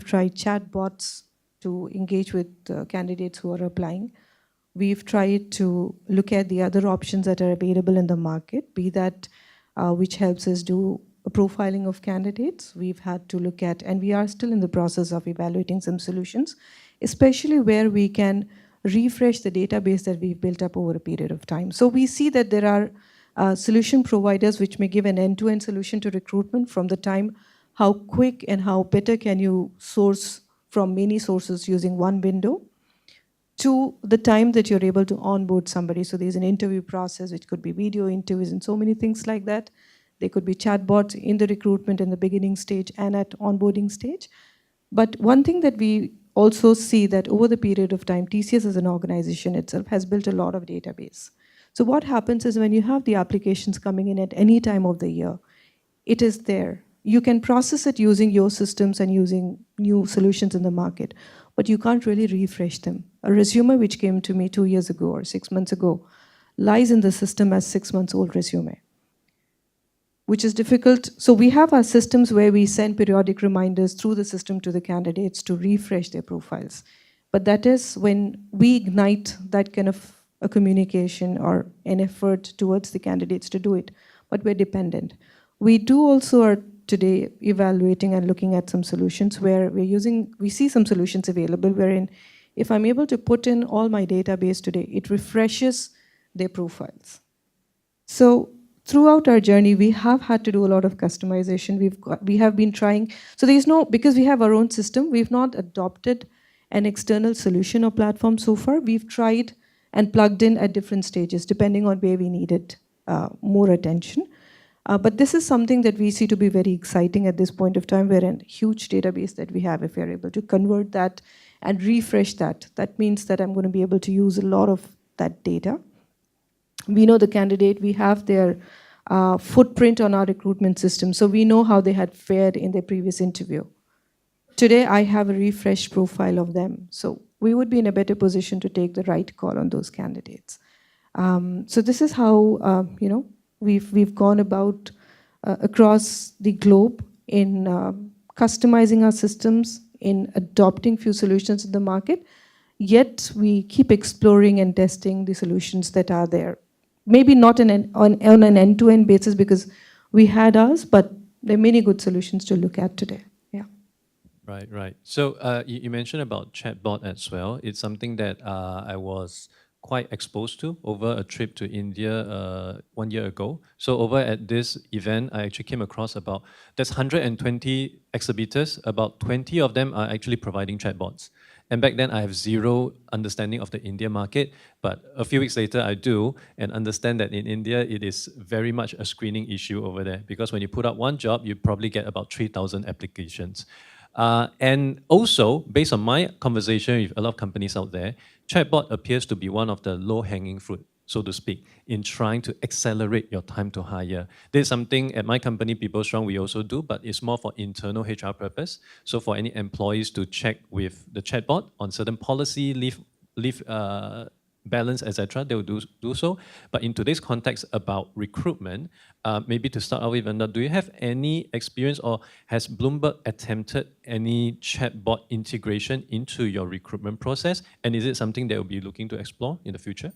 D: tried chatbots to engage with candidates who are applying. We've tried to look at the other options that are available in the market, be that which helps us do a profiling of candidates. We've had to look at, and we are still in the process of evaluating some solutions, especially where we can refresh the database that we've built up over a period of time. So we see that there are solution providers which may give an end-to-end solution to recruitment, from the time how quick and how better can you source from many sources using one window, to the time that you're able to onboard somebody. So there's an interview process, which could be video interviews and so many things like that. There could be chatbots in the recruitment in the beginning stage and at onboarding stage. But one thing that we also see that over the period of time, TCS as an organization itself has built a lot of database. So what happens is when you have the applications coming in at any time of the year, it is there. You can process it using your systems and using new solutions in the market, but you can't really refresh them. A resume which came to me 2 years ago or 6 months ago lies in the system as 6 months old resume, which is difficult. So we have our systems where we send periodic reminders through the system to the candidates to refresh their profiles. But that is when we ignite that kind of a communication or an effort towards the candidates to do it, but we're dependent. We do also are today evaluating and looking at some solutions where we see some solutions available wherein if I'm able to put in all my database today, it refreshes their profiles. So throughout our journey, we have had to do a lot of customization. We have been trying, so because we have our own system, we've not adopted an external solution or platform so far. We've tried and plugged in at different stages, depending on where we needed more attention. But this is something that we see to be very exciting at this point of time. We're in a huge database that we have. If we're able to convert that and refresh that, that means that I'm going to be able to use a lot of that data. We know the candidate, we have their footprint on our recruitment system, so we know how they had fared in their previous interview. Today, I have a refreshed profile of them, so we would be in a better position to take the right call on those candidates. So this is how we've gone about across the globe in customizing our systems, in adopting few solutions in the market. Yet we keep exploring and testing the solutions that are there. Maybe not on an end-to-end basis because we had ours, but there are many good solutions to look at today. Yeah.
C: Right, right. So you mentioned about chatbot as well. It's something that I was quite exposed to over a trip to India 1 year ago. So over at this event, I actually came across there's 120 exhibitors, about 20 of them are actually providing chatbots. And back then, I have zero understanding of the India market, but a few weeks later, I do, and understand that in India, it is very much a screening issue over there, because when you put out one job, you probably get about 3,000 applications. And also, based on my conversation with a lot of companies out there, chatbot appears to be one of the low-hanging fruit, so to speak, in trying to accelerate your time to hire. This is something at my company, People Strong, we also do, but it's more for internal HR purpose. So for any employees to check with the chatbot on certain policy, leave balance, etc., they will do so. But in today's context about recruitment, maybe to start out with, Anda, do you have any experience, or has Bloomberg attempted any chatbot integration into your recruitment process? And is it something that you'll be looking to explore in the future?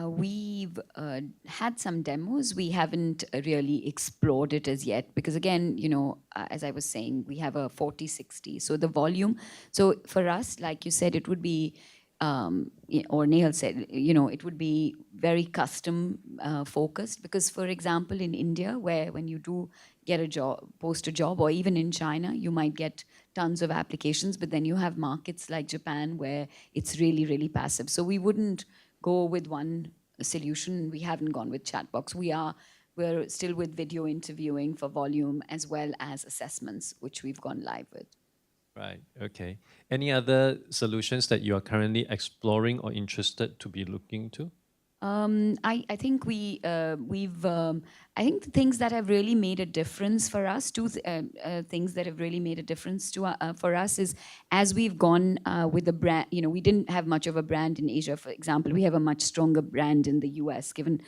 E: We've had some demos. We haven't really explored it as yet because, again, as I was saying, we have a 40-60. So the volume. So for us, like you said, it would be, or Neil said, it would be very custom focused because, for example, in India, where when you do get a job, post a job, or even in China, you might get tons of applications, but then you have markets like Japan where it's really, really passive. So we wouldn't go with one solution. We haven't gone with chatbots. We're still with video interviewing for volume as well as assessments, which we've gone live with.
C: Right, okay. Any other solutions that you are currently exploring or interested to be looking to?
E: I think I think the things that have really made a difference for us, things that have really made a difference for us is as we've gone with the brand, we didn't have much of a brand in Asia, for example. We have a much stronger brand in the US, given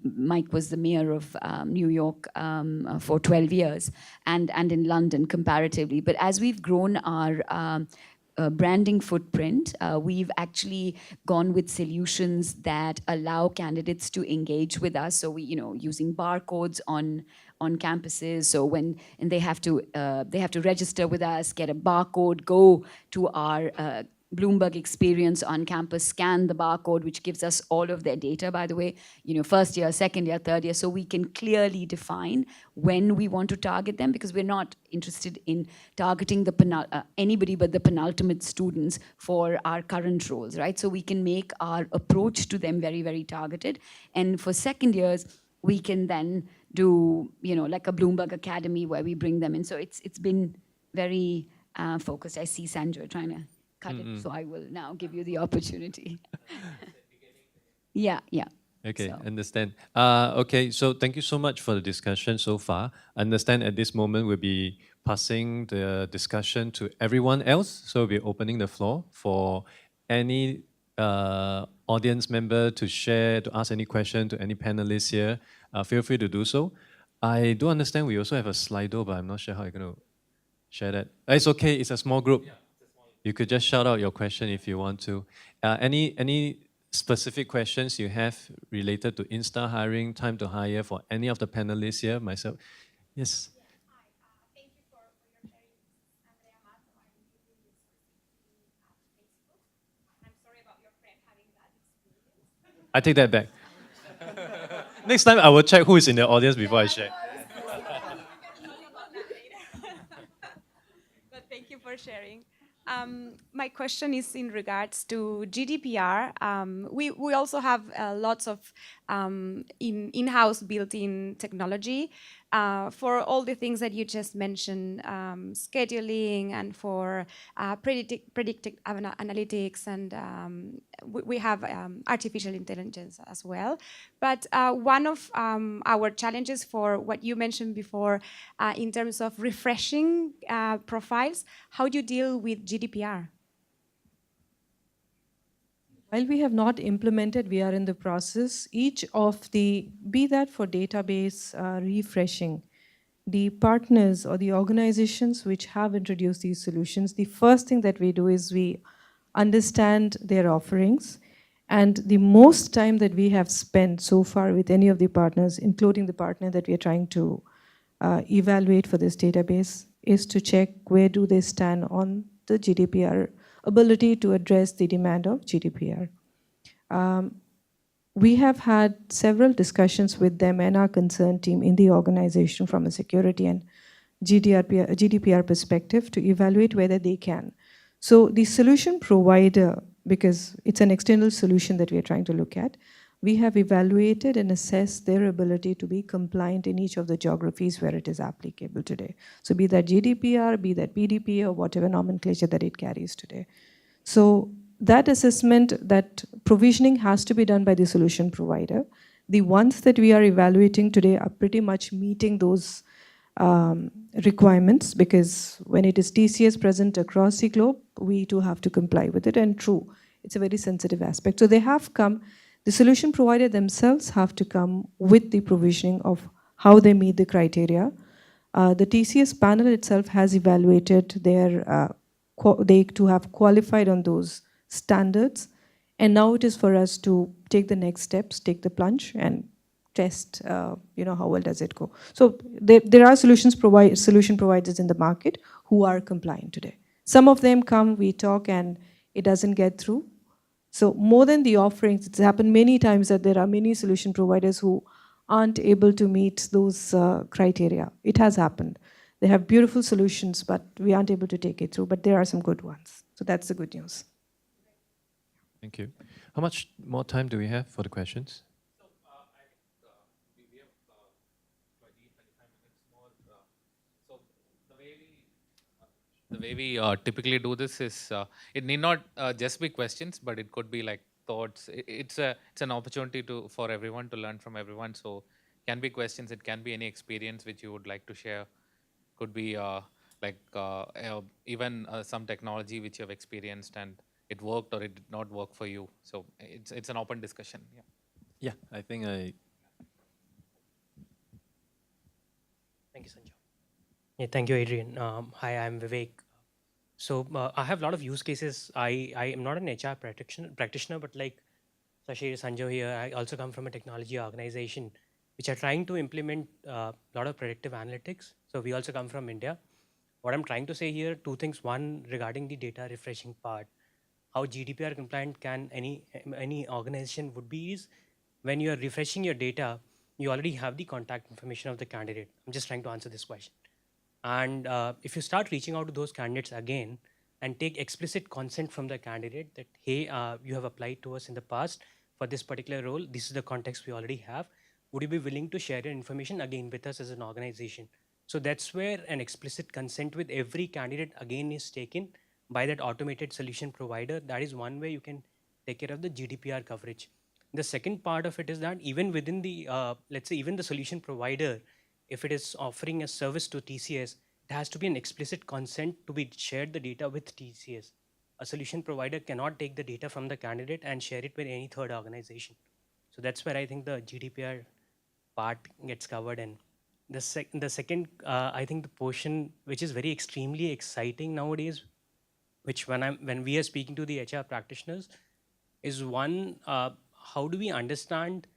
E: Mike was the mayor of New York for 12 years and in London comparatively. But as we've grown our branding footprint, we've actually gone with solutions that allow candidates to engage with us. So we, using barcodes on campuses. So when they have to register with us, get a barcode, go to our Bloomberg experience on campus, scan the barcode, which gives us all of their data, by the way, first year, second year, third year, so we can clearly define when we want to target them, because we're not interested in targeting anybody but the penultimate students for our current roles, right? So we can make our approach to them very, very targeted. And for second years, we can then do, like a Bloomberg Academy where we bring them in. So it's been very focused. I see Sanjoy trying to cut it, so I will now give you the opportunity. Yeah.
C: Okay,
E: So.
C: understand. Okay, so thank you so much for the discussion so far. I understand at this moment we'll be passing the discussion to everyone else. So we'll be opening the floor for any audience member to share, to ask any question to any panelists here. Feel free to do so. I do understand we also have a Slido, but I'm not sure how you're going to share that. It's okay, it's a small group. Yeah. You could just shout out your question if you want to. Any specific questions you have related to Instahiring, time to hire for any of the panelists here, myself? Yes.
G: Hi, thank you for your sharing. Andrea Mato, I'm using this Facebook. I'm sorry about your friend having that experience.
C: I take that back. Next time I will check who is in the audience before I share.
G: But thank you for sharing. My question is in regards to GDPR. We also have lots of in-house built-in technology for all the things that you just mentioned, scheduling and for predictive analytics, and we have artificial intelligence as well. But one of our challenges for what you mentioned before in terms of refreshing profiles, how do you deal with GDPR?
D: While we have not implemented, we are in the process. Each of the, be that for database refreshing, the partners or the organizations which have introduced these solutions, the first thing that we do is we understand their offerings. And the most time that we have spent so far with any of the partners, including the partner that we are trying to evaluate for this database, is to check where do they stand on the GDPR ability to address the demand of GDPR. We have had several discussions with them and our concerned team in the organization from a security and GDPR perspective to evaluate whether they can. So the solution provider, because it's an external solution that we are trying to look at, we have evaluated and assessed their ability to be compliant in each of the geographies where it is applicable today. So be that GDPR, be that PDP, or whatever nomenclature that it carries today. So that assessment, that provisioning has to be done by the solution provider. The ones that we are evaluating today are pretty much meeting those requirements, because when it is TCS present across the globe, we too have to comply with it. And true, it's a very sensitive aspect. So they have come, the solution provider themselves have to come with the provisioning of how they meet the criteria. The TCS panel itself has evaluated their, they to have qualified on those standards. And now it is for us to take the next steps, take the plunge, and test, how well does it go. So there are solution providers in the market who are compliant today. Some of them come, we talk, and it doesn't get through. So more than the offerings, it's happened many times that there are many solution providers who aren't able to meet those criteria. It has happened. They have beautiful solutions, but we aren't able to take it through. But there are some good ones. So that's the good news.
C: Thank you. How much more time do we have for the questions?
B: So I think we have 20, 25 minutes more. So the way we typically do this is it need not just be questions, but it could be like thoughts. It's an opportunity for everyone to learn from everyone. So can be questions. It can be any experience which you would like to share. Could be even some technology which you have experienced and it worked or it did not work for you. So it's an open discussion. Yeah.
C: Yeah, I think I.
H: Thank you, Sanjay. Yeah, thank you, Adrian. Hi, I'm Vivek. So I have a lot of use cases. I am not an HR practitioner, but like Sashir, Sanjay here, I also come from a technology organization which are trying to implement a lot of predictive analytics. So we also come from India. What I'm trying to say here, two things. One, regarding the data refreshing part, how GDPR compliant can any organization would be is when you are refreshing your data, you already have the contact information of the candidate. I'm just trying to answer this question. And if you start reaching out to those candidates again and take explicit consent from the candidate that, hey, you have applied to us in the past for this particular role, this is the context we already have, would you be willing to share your information again with us as an organization? So that's where an explicit consent with every candidate again is taken by that automated solution provider. That is one way you can take care of the GDPR coverage. The second part of it is that even within the, let's say, even the solution provider, if it is offering a service to TCS, it has to be an explicit consent to be shared the data with TCS. A solution provider cannot take the data from the candidate and share it with any third organization. So that's where I think the GDPR part gets covered. And the second, I think the portion which is very extremely exciting nowadays, which when we are speaking to the HR practitioners, is one, how do we understand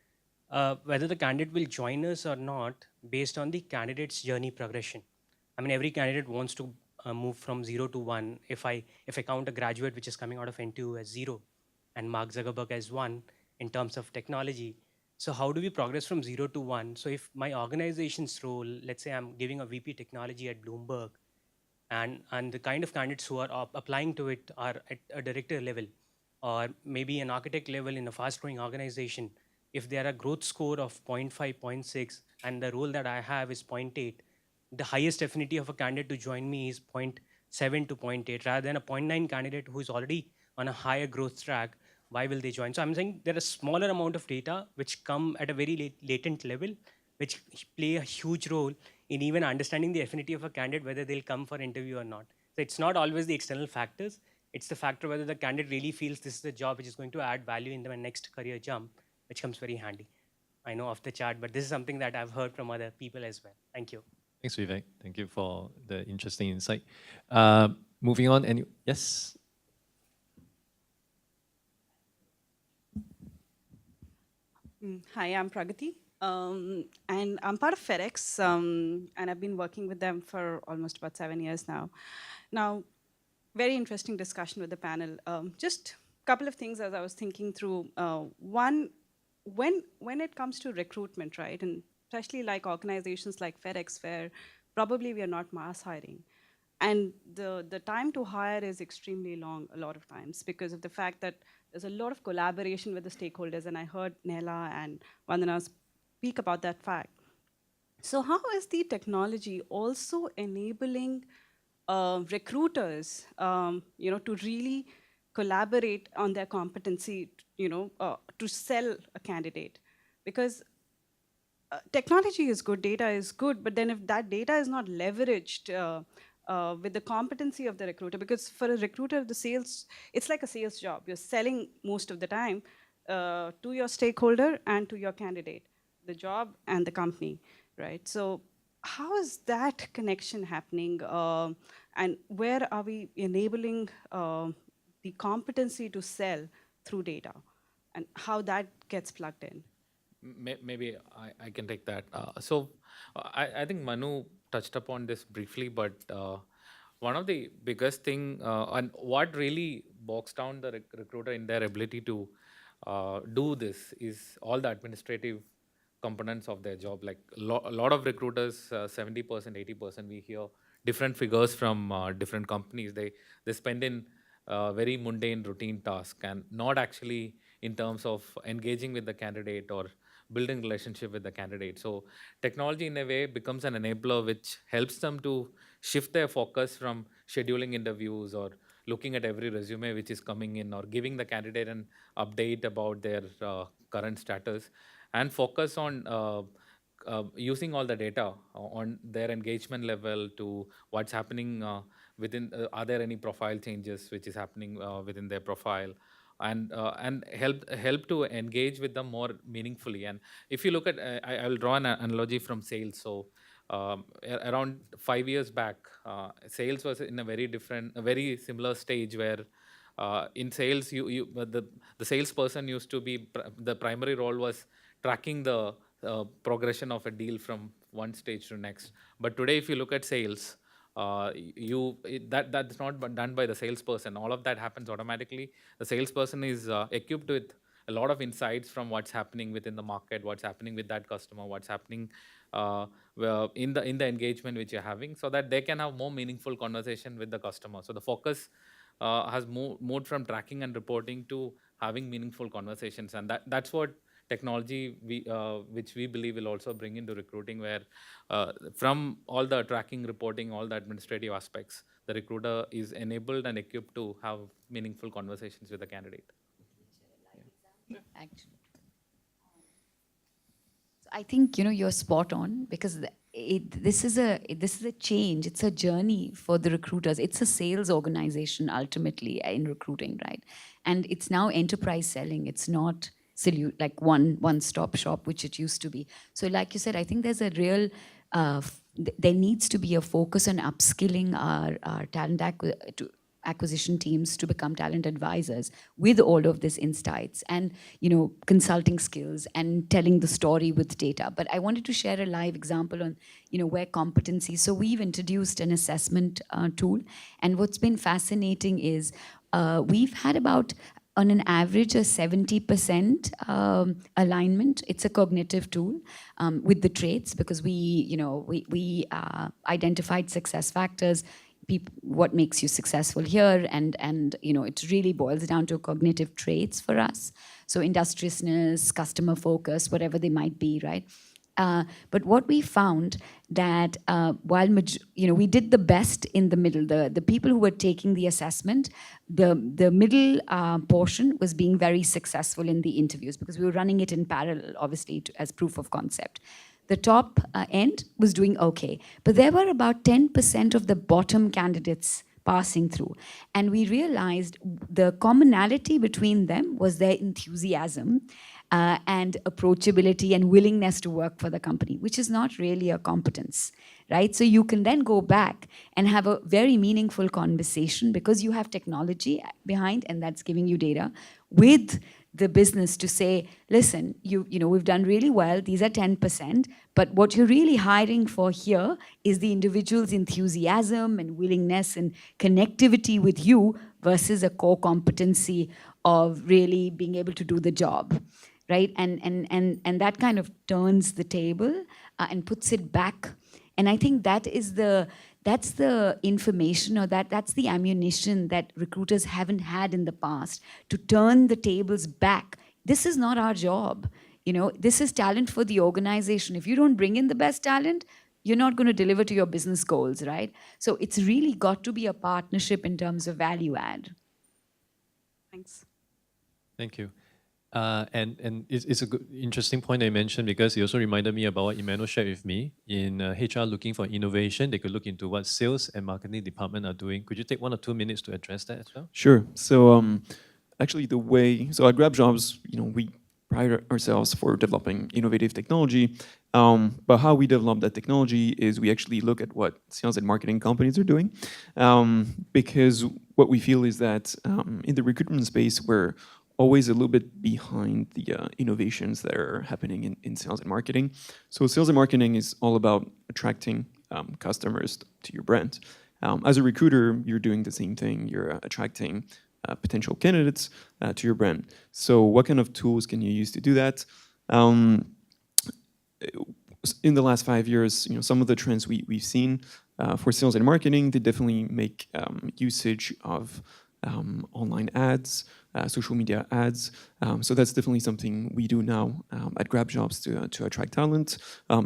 H: whether the candidate will join us or not based on the candidate's journey progression. I mean, every candidate wants to move from 0 to 1. If I count a graduate which is coming out of NTU as 0 and Mark Zuckerberg as 1 in terms of technology, so how do we progress from 0 to 1? So if my organization's role, let's say I'm giving a VP technology at Bloomberg, and the kind of candidates who are applying to it are at a director level or maybe an architect level in a fast growing organization, if they are a growth score of 0.5, 0.6, and the role that I have is 0.8, the highest affinity of a candidate to join me is 0.7 to 0.8, rather than a 0.9 candidate who is already on a higher growth track. Why will they join? So I'm saying there are smaller amount of data which come at a very latent level, which play a huge role in even understanding the affinity of a candidate, whether they'll come for interview or not. So it's not always the external factors. It's the factor whether the candidate really feels this is a job which is going to add value in their next career jump, which comes very handy. I know off the chart, but this is something that I've heard from other people as well. Thank you.
C: Thanks, Vivek. Thank you for the interesting insight. Moving on, yes?
I: Hi, I'm Pragati, and I'm part of FedEx, and I've been working with them for almost about 7 years now. Now, very interesting discussion with the panel. Just a couple of things as I was thinking through. One, when it comes to recruitment, right, and especially like organizations like FedEx, where probably we are not mass hiring, and the time to hire is extremely long a lot of times because of the fact that there's a lot of collaboration with the stakeholders, and I heard Nela and Vandana speak about that fact. So how is the technology also enabling recruiters, to really collaborate on their competency, to sell a candidate? Because technology is good, data is good, but then if that data is not leveraged with the competency of the recruiter, because for a recruiter, it's like a sales job. You're selling most of the time to your stakeholder and to your candidate, the job and the company, right? So how is that connection happening? And where are we enabling the competency to sell through data, and how that gets plugged in?
B: Maybe I can take that. I think Manu touched upon this briefly, but one of the biggest thing and what really bogs down the recruiter in their ability to do this is all the administrative components of their job. Like a lot of recruiters, 70%, 80%, we hear different figures from different companies. They spend in very mundane routine task and not actually in terms of engaging with the candidate or building relationship with the candidate. So technology in a way becomes an enabler which helps them to shift their focus from scheduling interviews or looking at every resume which is coming in or giving the candidate an update about their current status, and focus on using all the data on their engagement level to what's happening within, are there any profile changes which is happening within their profile, and help to engage with them more meaningfully. And if you look at, I will draw an analogy from sales. So around 5 years back, sales was in a very similar stage where in sales, the salesperson used to be, the primary role was tracking the progression of a deal from one stage to next. But today, if you look at sales, that's not done by the salesperson. All of that happens automatically. The salesperson is equipped with a lot of insights from what's happening within the market, what's happening with that customer, what's happening in the engagement which you're having, so that they can have more meaningful conversation with the customer. So the focus has moved from tracking and reporting to having meaningful conversations, and that's what technology which we believe will also bring into recruiting, where from all the tracking, reporting, all the administrative aspects, the recruiter is enabled and equipped to have meaningful conversations with the candidate.
E: Actually, so I think you're spot on, because this is a change. It's a journey for the recruiters. It's a sales organization ultimately in recruiting, right? And it's now enterprise selling. It's not like one-stop shop, which it used to be. So like you said, I think there's a real, there needs to be a focus on upskilling our talent acquisition teams to become talent advisors with all of these insights and consulting skills and telling the story with data. But I wanted to share a live example on where competency. So we've introduced an assessment tool, and what's been fascinating is we've had about, on an average, a 70% alignment. It's a cognitive tool with the traits, because we identified success factors what makes you successful here, and it really boils down to cognitive traits for us. So industriousness, customer focus, whatever they might be, right? But what we found that while we did the best in the middle, the people who were taking the assessment, the middle portion was being very successful in the interviews because we were running it in parallel, obviously, as proof of concept. The top end was doing okay, but there were about 10% of the bottom candidates passing through. And we realized the commonality between them was their enthusiasm and approachability and willingness to work for the company, which is not really a competence, right? So you can then go back and have a very meaningful conversation because you have technology behind and that's giving you data with the business to say, listen, we've done really well, these are 10%, but what you're really hiring for here is the individual's enthusiasm and willingness and connectivity with you versus a core competency of really being able to do the job, right? And that kind of turns the table and puts it back. And I think that's the information, or that's the ammunition that recruiters haven't had in the past to turn the tables back. This is not our job. This is talent for the organization. If you don't bring in the best talent, you're not going to deliver to your business goals, right? So it's really got to be a partnership in terms of value add.
I: Thanks.
C: Thank you. And it's a good, interesting point that you mentioned because it also reminded me about what Emmanuel shared with me. In HR looking for innovation, they could look into what sales and marketing department are doing. Could you take 1 or 2 minutes to address that as well?
F: Sure. So actually at GrabJobs, we pride ourselves for developing innovative technology. But how we develop that technology is we actually look at what sales and marketing companies are doing. Because what we feel is that in the recruitment space, we're always a little bit behind the innovations that are happening in sales and marketing. So sales and marketing is all about attracting customers to your brand. As a recruiter, you're doing the same thing. You're attracting potential candidates to your brand. So what kind of tools can you use to do that? In the last 5 years, some of the trends we've seen for sales and marketing, they definitely make usage of online ads, social media ads. So that's definitely something we do now at GrabJobs to attract talent.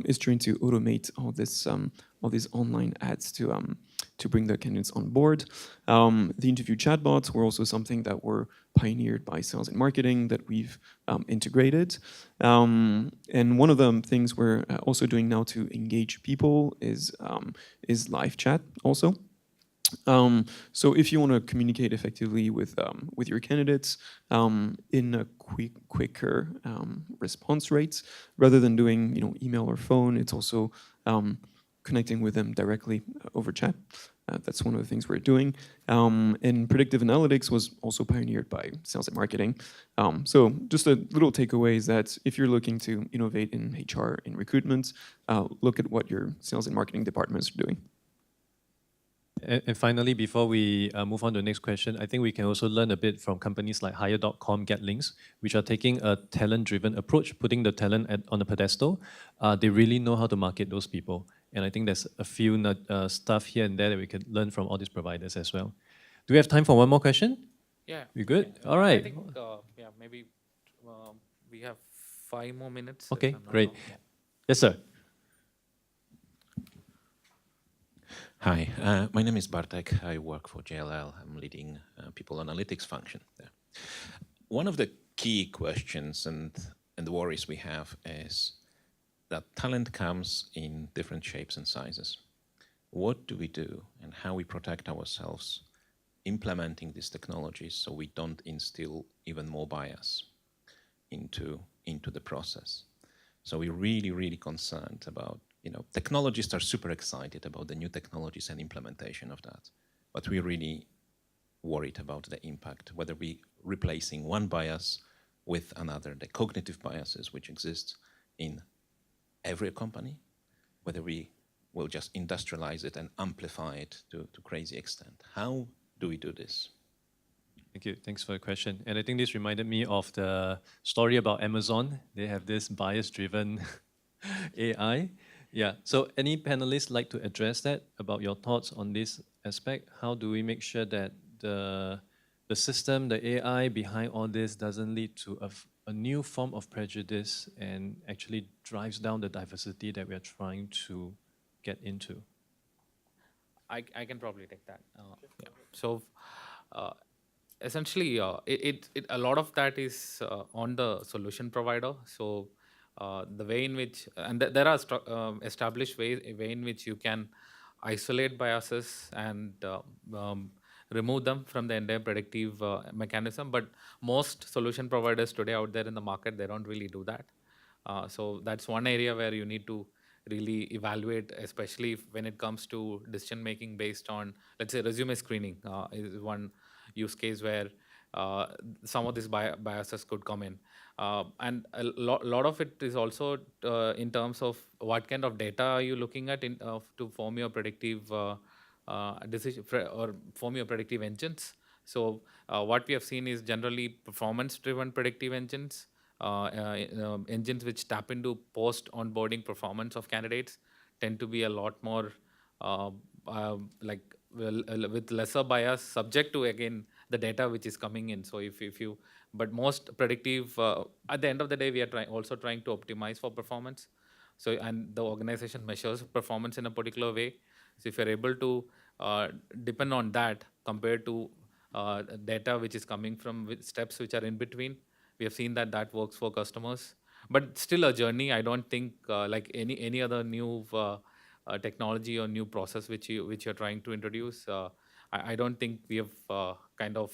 F: Is trying to automate all these online ads to bring the candidates on board. The interview chatbots were also something that were pioneered by sales and marketing that we've integrated. And one of the things we're also doing now to engage people is live chat also. So if you want to communicate effectively with your candidates in a quicker response rates, rather than doing email or phone, it's also connecting with them directly over chat. That's one of the things we're doing. And predictive analytics was also pioneered by sales and marketing. So just a little takeaway is that if you're looking to innovate in HR, in recruitment, look at what your sales and marketing departments are doing.
C: And finally, before we move on to the next question, I think we can also learn a bit from companies like Hire.com, GetLinks, which are taking a talent-driven approach, putting the talent on a pedestal. They really know how to market those people. And I think there's a few stuff here and there that we can learn from all these providers as well. Do we have time for one more question?
B: Yeah.
C: We good?
B: Yeah.
C: All right.
B: I think, maybe we have 5 more minutes. if
C: Okay,
B: I'm not
C: great.
B: wrong. Yeah.
C: Yes, sir.
J: Hi, my name is Bartek. I work for JLL. I'm leading people analytics function there. One of the key questions and the worries we have is that talent comes in different shapes and sizes. What do we do and how we protect ourselves implementing these technologies so we don't instill even more bias into the process? So we're really, really concerned about technologists are super excited about the new technologies and implementation of that, but we're really worried about the impact, whether we're replacing one bias with another, the cognitive biases which exist in every company, whether we will just industrialize it and amplify it to crazy extent. How do we do this?
C: Thank you. Thanks for the question. And I think this reminded me of the story about Amazon. They have this bias-driven AI. Yeah. So any panelists like to address that about your thoughts on this aspect? How do we make sure that the system, the AI behind all this doesn't lead to a new form of prejudice and actually drives down the diversity that we are trying to get into?
B: I can probably take that. Yeah. So uh, essentially, a lot of that is on the solution provider. So the way in which, and there are established way in which you can isolate biases and remove them from the entire predictive mechanism. But most solution providers today out there in the market, they don't really do that. So that's one area where you need to really evaluate, especially when it comes to decision making based on, let's say, resume screening is one use case where uh, some of these biases could come in. And lot of it is also in terms of what kind of data are you looking at to form your predictive decision or form your predictive engines. So what we have seen is generally performance-driven predictive engines, engines which tap into post-onboarding performance of candidates tend to be a lot more like with lesser bias, subject to again the data which is coming in. So if you, but most predictive at the end of the day, we are also trying to optimize for performance. So and the organization measures performance in a particular way. So if you're able to depend on that compared to data which is coming from steps which are in between, we have seen that that works for customers. But still a journey. I don't think like any other new technology or new process which you're trying to introduce. I don't think we have kind of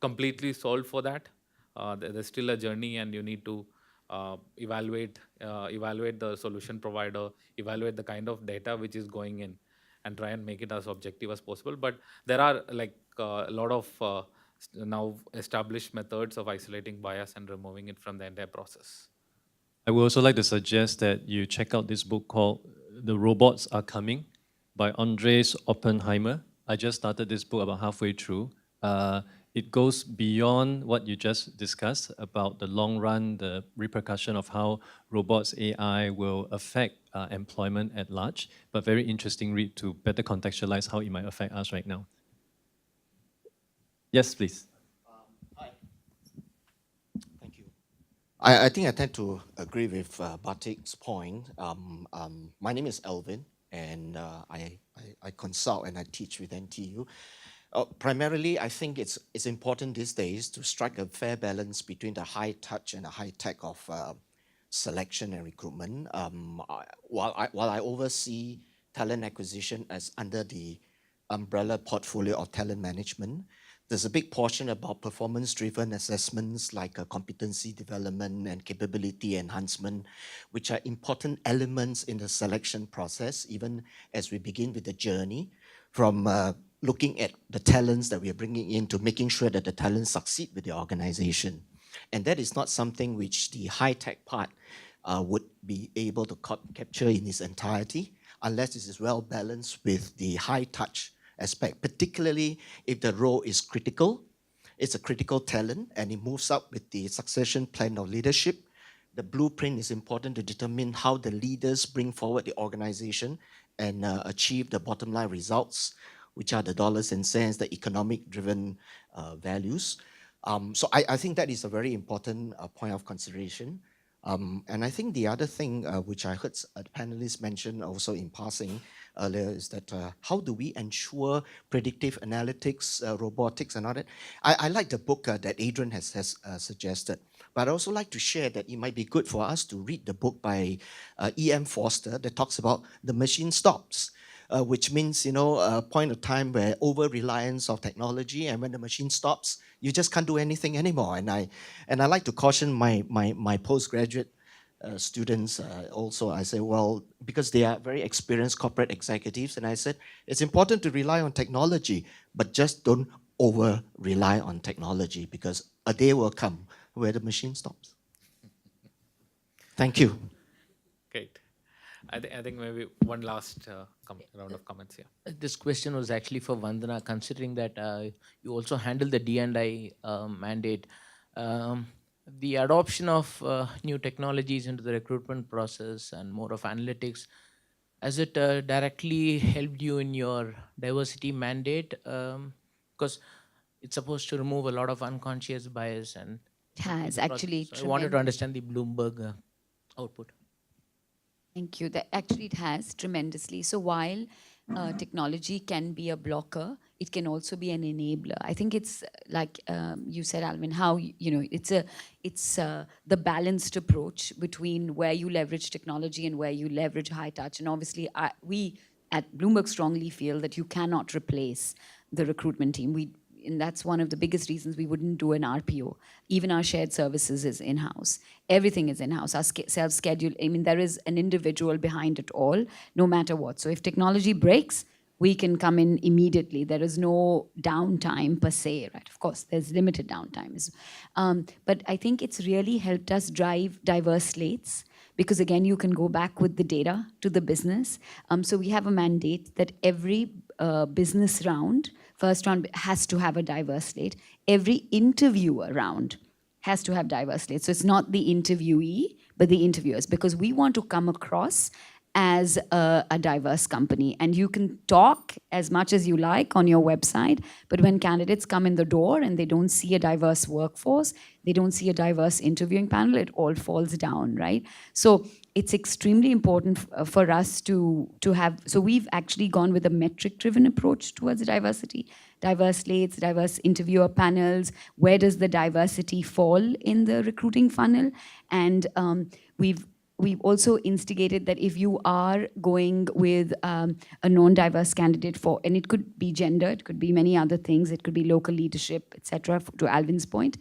B: completely solved for that. There's still a journey, and you need to evaluate the solution provider, evaluate the kind of data which is going in, and try and make it as objective as possible. But there are like a lot of now established methods of isolating bias and removing it from the entire process.
C: I would also like to suggest that you check out this book called The Robots Are Coming by Andres Oppenheimer. I just started this book about halfway through. It goes beyond what you just discussed about the long run, the repercussion of how robots, AI will affect employment at large, but very interesting read to better contextualize how it might affect us right now. Yes, please.
K: Thank you. I think I tend to agree with Batik's point. My name is Elvin, and I consult and I teach with NTU. Primarily, I think it's important these days to strike a fair balance between the high touch and the high tech of selection and recruitment. While I oversee talent acquisition as under the umbrella portfolio of talent management, there's a big portion about performance-driven assessments like competency development and capability enhancement, which are important elements in the selection process, even as we begin with the journey from looking at the talents that we are bringing in to making sure that the talents succeed with the organization. And that is not something which the high-tech part would be able to capture in its entirety unless it is well balanced with the high-touch aspect, particularly if the role is critical, it's a critical talent, and it moves up with the succession plan of leadership. The blueprint is important to determine how the leaders bring forward the organization and achieve the bottom line results, which are the dollars and cents, the economic-driven values. So I think that is a very important point of consideration. And I think the other thing which I heard panelists mention also in passing earlier is that how do we ensure predictive analytics, robotics and all that? I like the book that Adrian has suggested, but I also like to share that it might be good for us to read the book by E.M. Forster that talks about the machine stops. Which means, a point of time where over-reliance of technology, and when the machine stops, you just can't do anything anymore. And I like to caution my postgraduate students also. I say, well, because they are very experienced corporate executives, and I said, it's important to rely on technology, but just don't over-rely on technology, because a day will come where the machine stops. Thank you.
B: Great. I think maybe one last round of comments here.
L: This question was actually for Vandana, considering that you also handle the D&I mandate. The adoption of new technologies into the recruitment process and more of analytics, has it directly helped you in your diversity mandate? Because it's supposed to remove a lot of unconscious bias and
E: It
L: help you in
E: has
L: the process.
E: actually
L: So I wanted to understand the Bloomberg output.
E: Thank you. That actually it has tremendously. So while technology can be a blocker, it can also be an enabler. I think it's like you said, Alvin, how it's the balanced approach between where you leverage technology and where you leverage high touch. And obviously, we at Bloomberg strongly feel that you cannot replace the recruitment team. And that's one of the biggest reasons we wouldn't do an RPO. Even our shared services is in-house. Everything is in-house. Our self-schedule, I mean, there is an individual behind it all, no matter what. So if technology breaks, we can come in immediately. There is no downtime per se, right? Of course, there's limited downtime. But I think it's really helped us drive diverse slates because again, you can go back with the data to the business. So we have a mandate that every business round, first round has to have a diverse slate. Every interviewer round has to have diverse slates. So it's not the interviewee, but the interviewers, because we want to come across as a diverse company. And you can talk as much as you like on your website, but when candidates come in the door and they don't see a diverse workforce, they don't see a diverse interviewing panel, it all falls down, right? So it's extremely important for us to have, so we've actually gone with a metric-driven approach towards diversity, diverse slates, diverse interviewer panels, where does the diversity fall in the recruiting funnel? And we've also instigated that if you are going with a non-diverse candidate for, and it could be gender, it could be many other things, it could be local leadership, etc. To Alvin's point,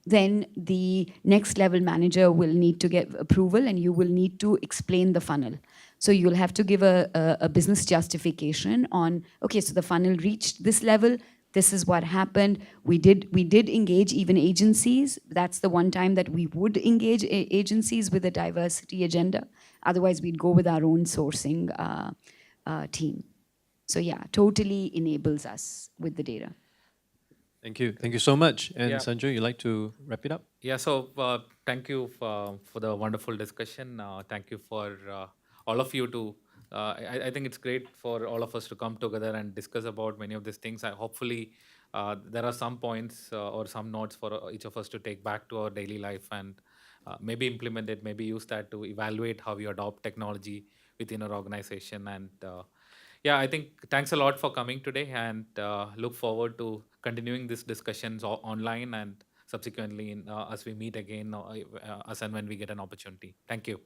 E: then the next level manager will need to get approval and you will need to explain the funnel. So you'll have to give a business justification on, okay, so the funnel reached this level, this is what happened. We did engage even agencies. That's the one time that we would engage agencies with a diversity agenda. Otherwise, we'd go with our own sourcing team. So yeah, totally enables us with the data.
C: Thank you. Thank you so much. And
B: Yeah.
C: Sanjay, you'd like to wrap it up?
B: Yeah, so thank you for the wonderful discussion. Thank you for all of you to, I think it's great for all of us to come together and discuss about many of these things. Hopefully there are some points or some notes for each of us to take back to our daily life and maybe implement it, maybe use that to evaluate how we adopt technology within our organization. And yeah, I think thanks a lot for coming today and look forward to continuing these discussions online and subsequently as we meet again, as and when we get an opportunity. Thank you.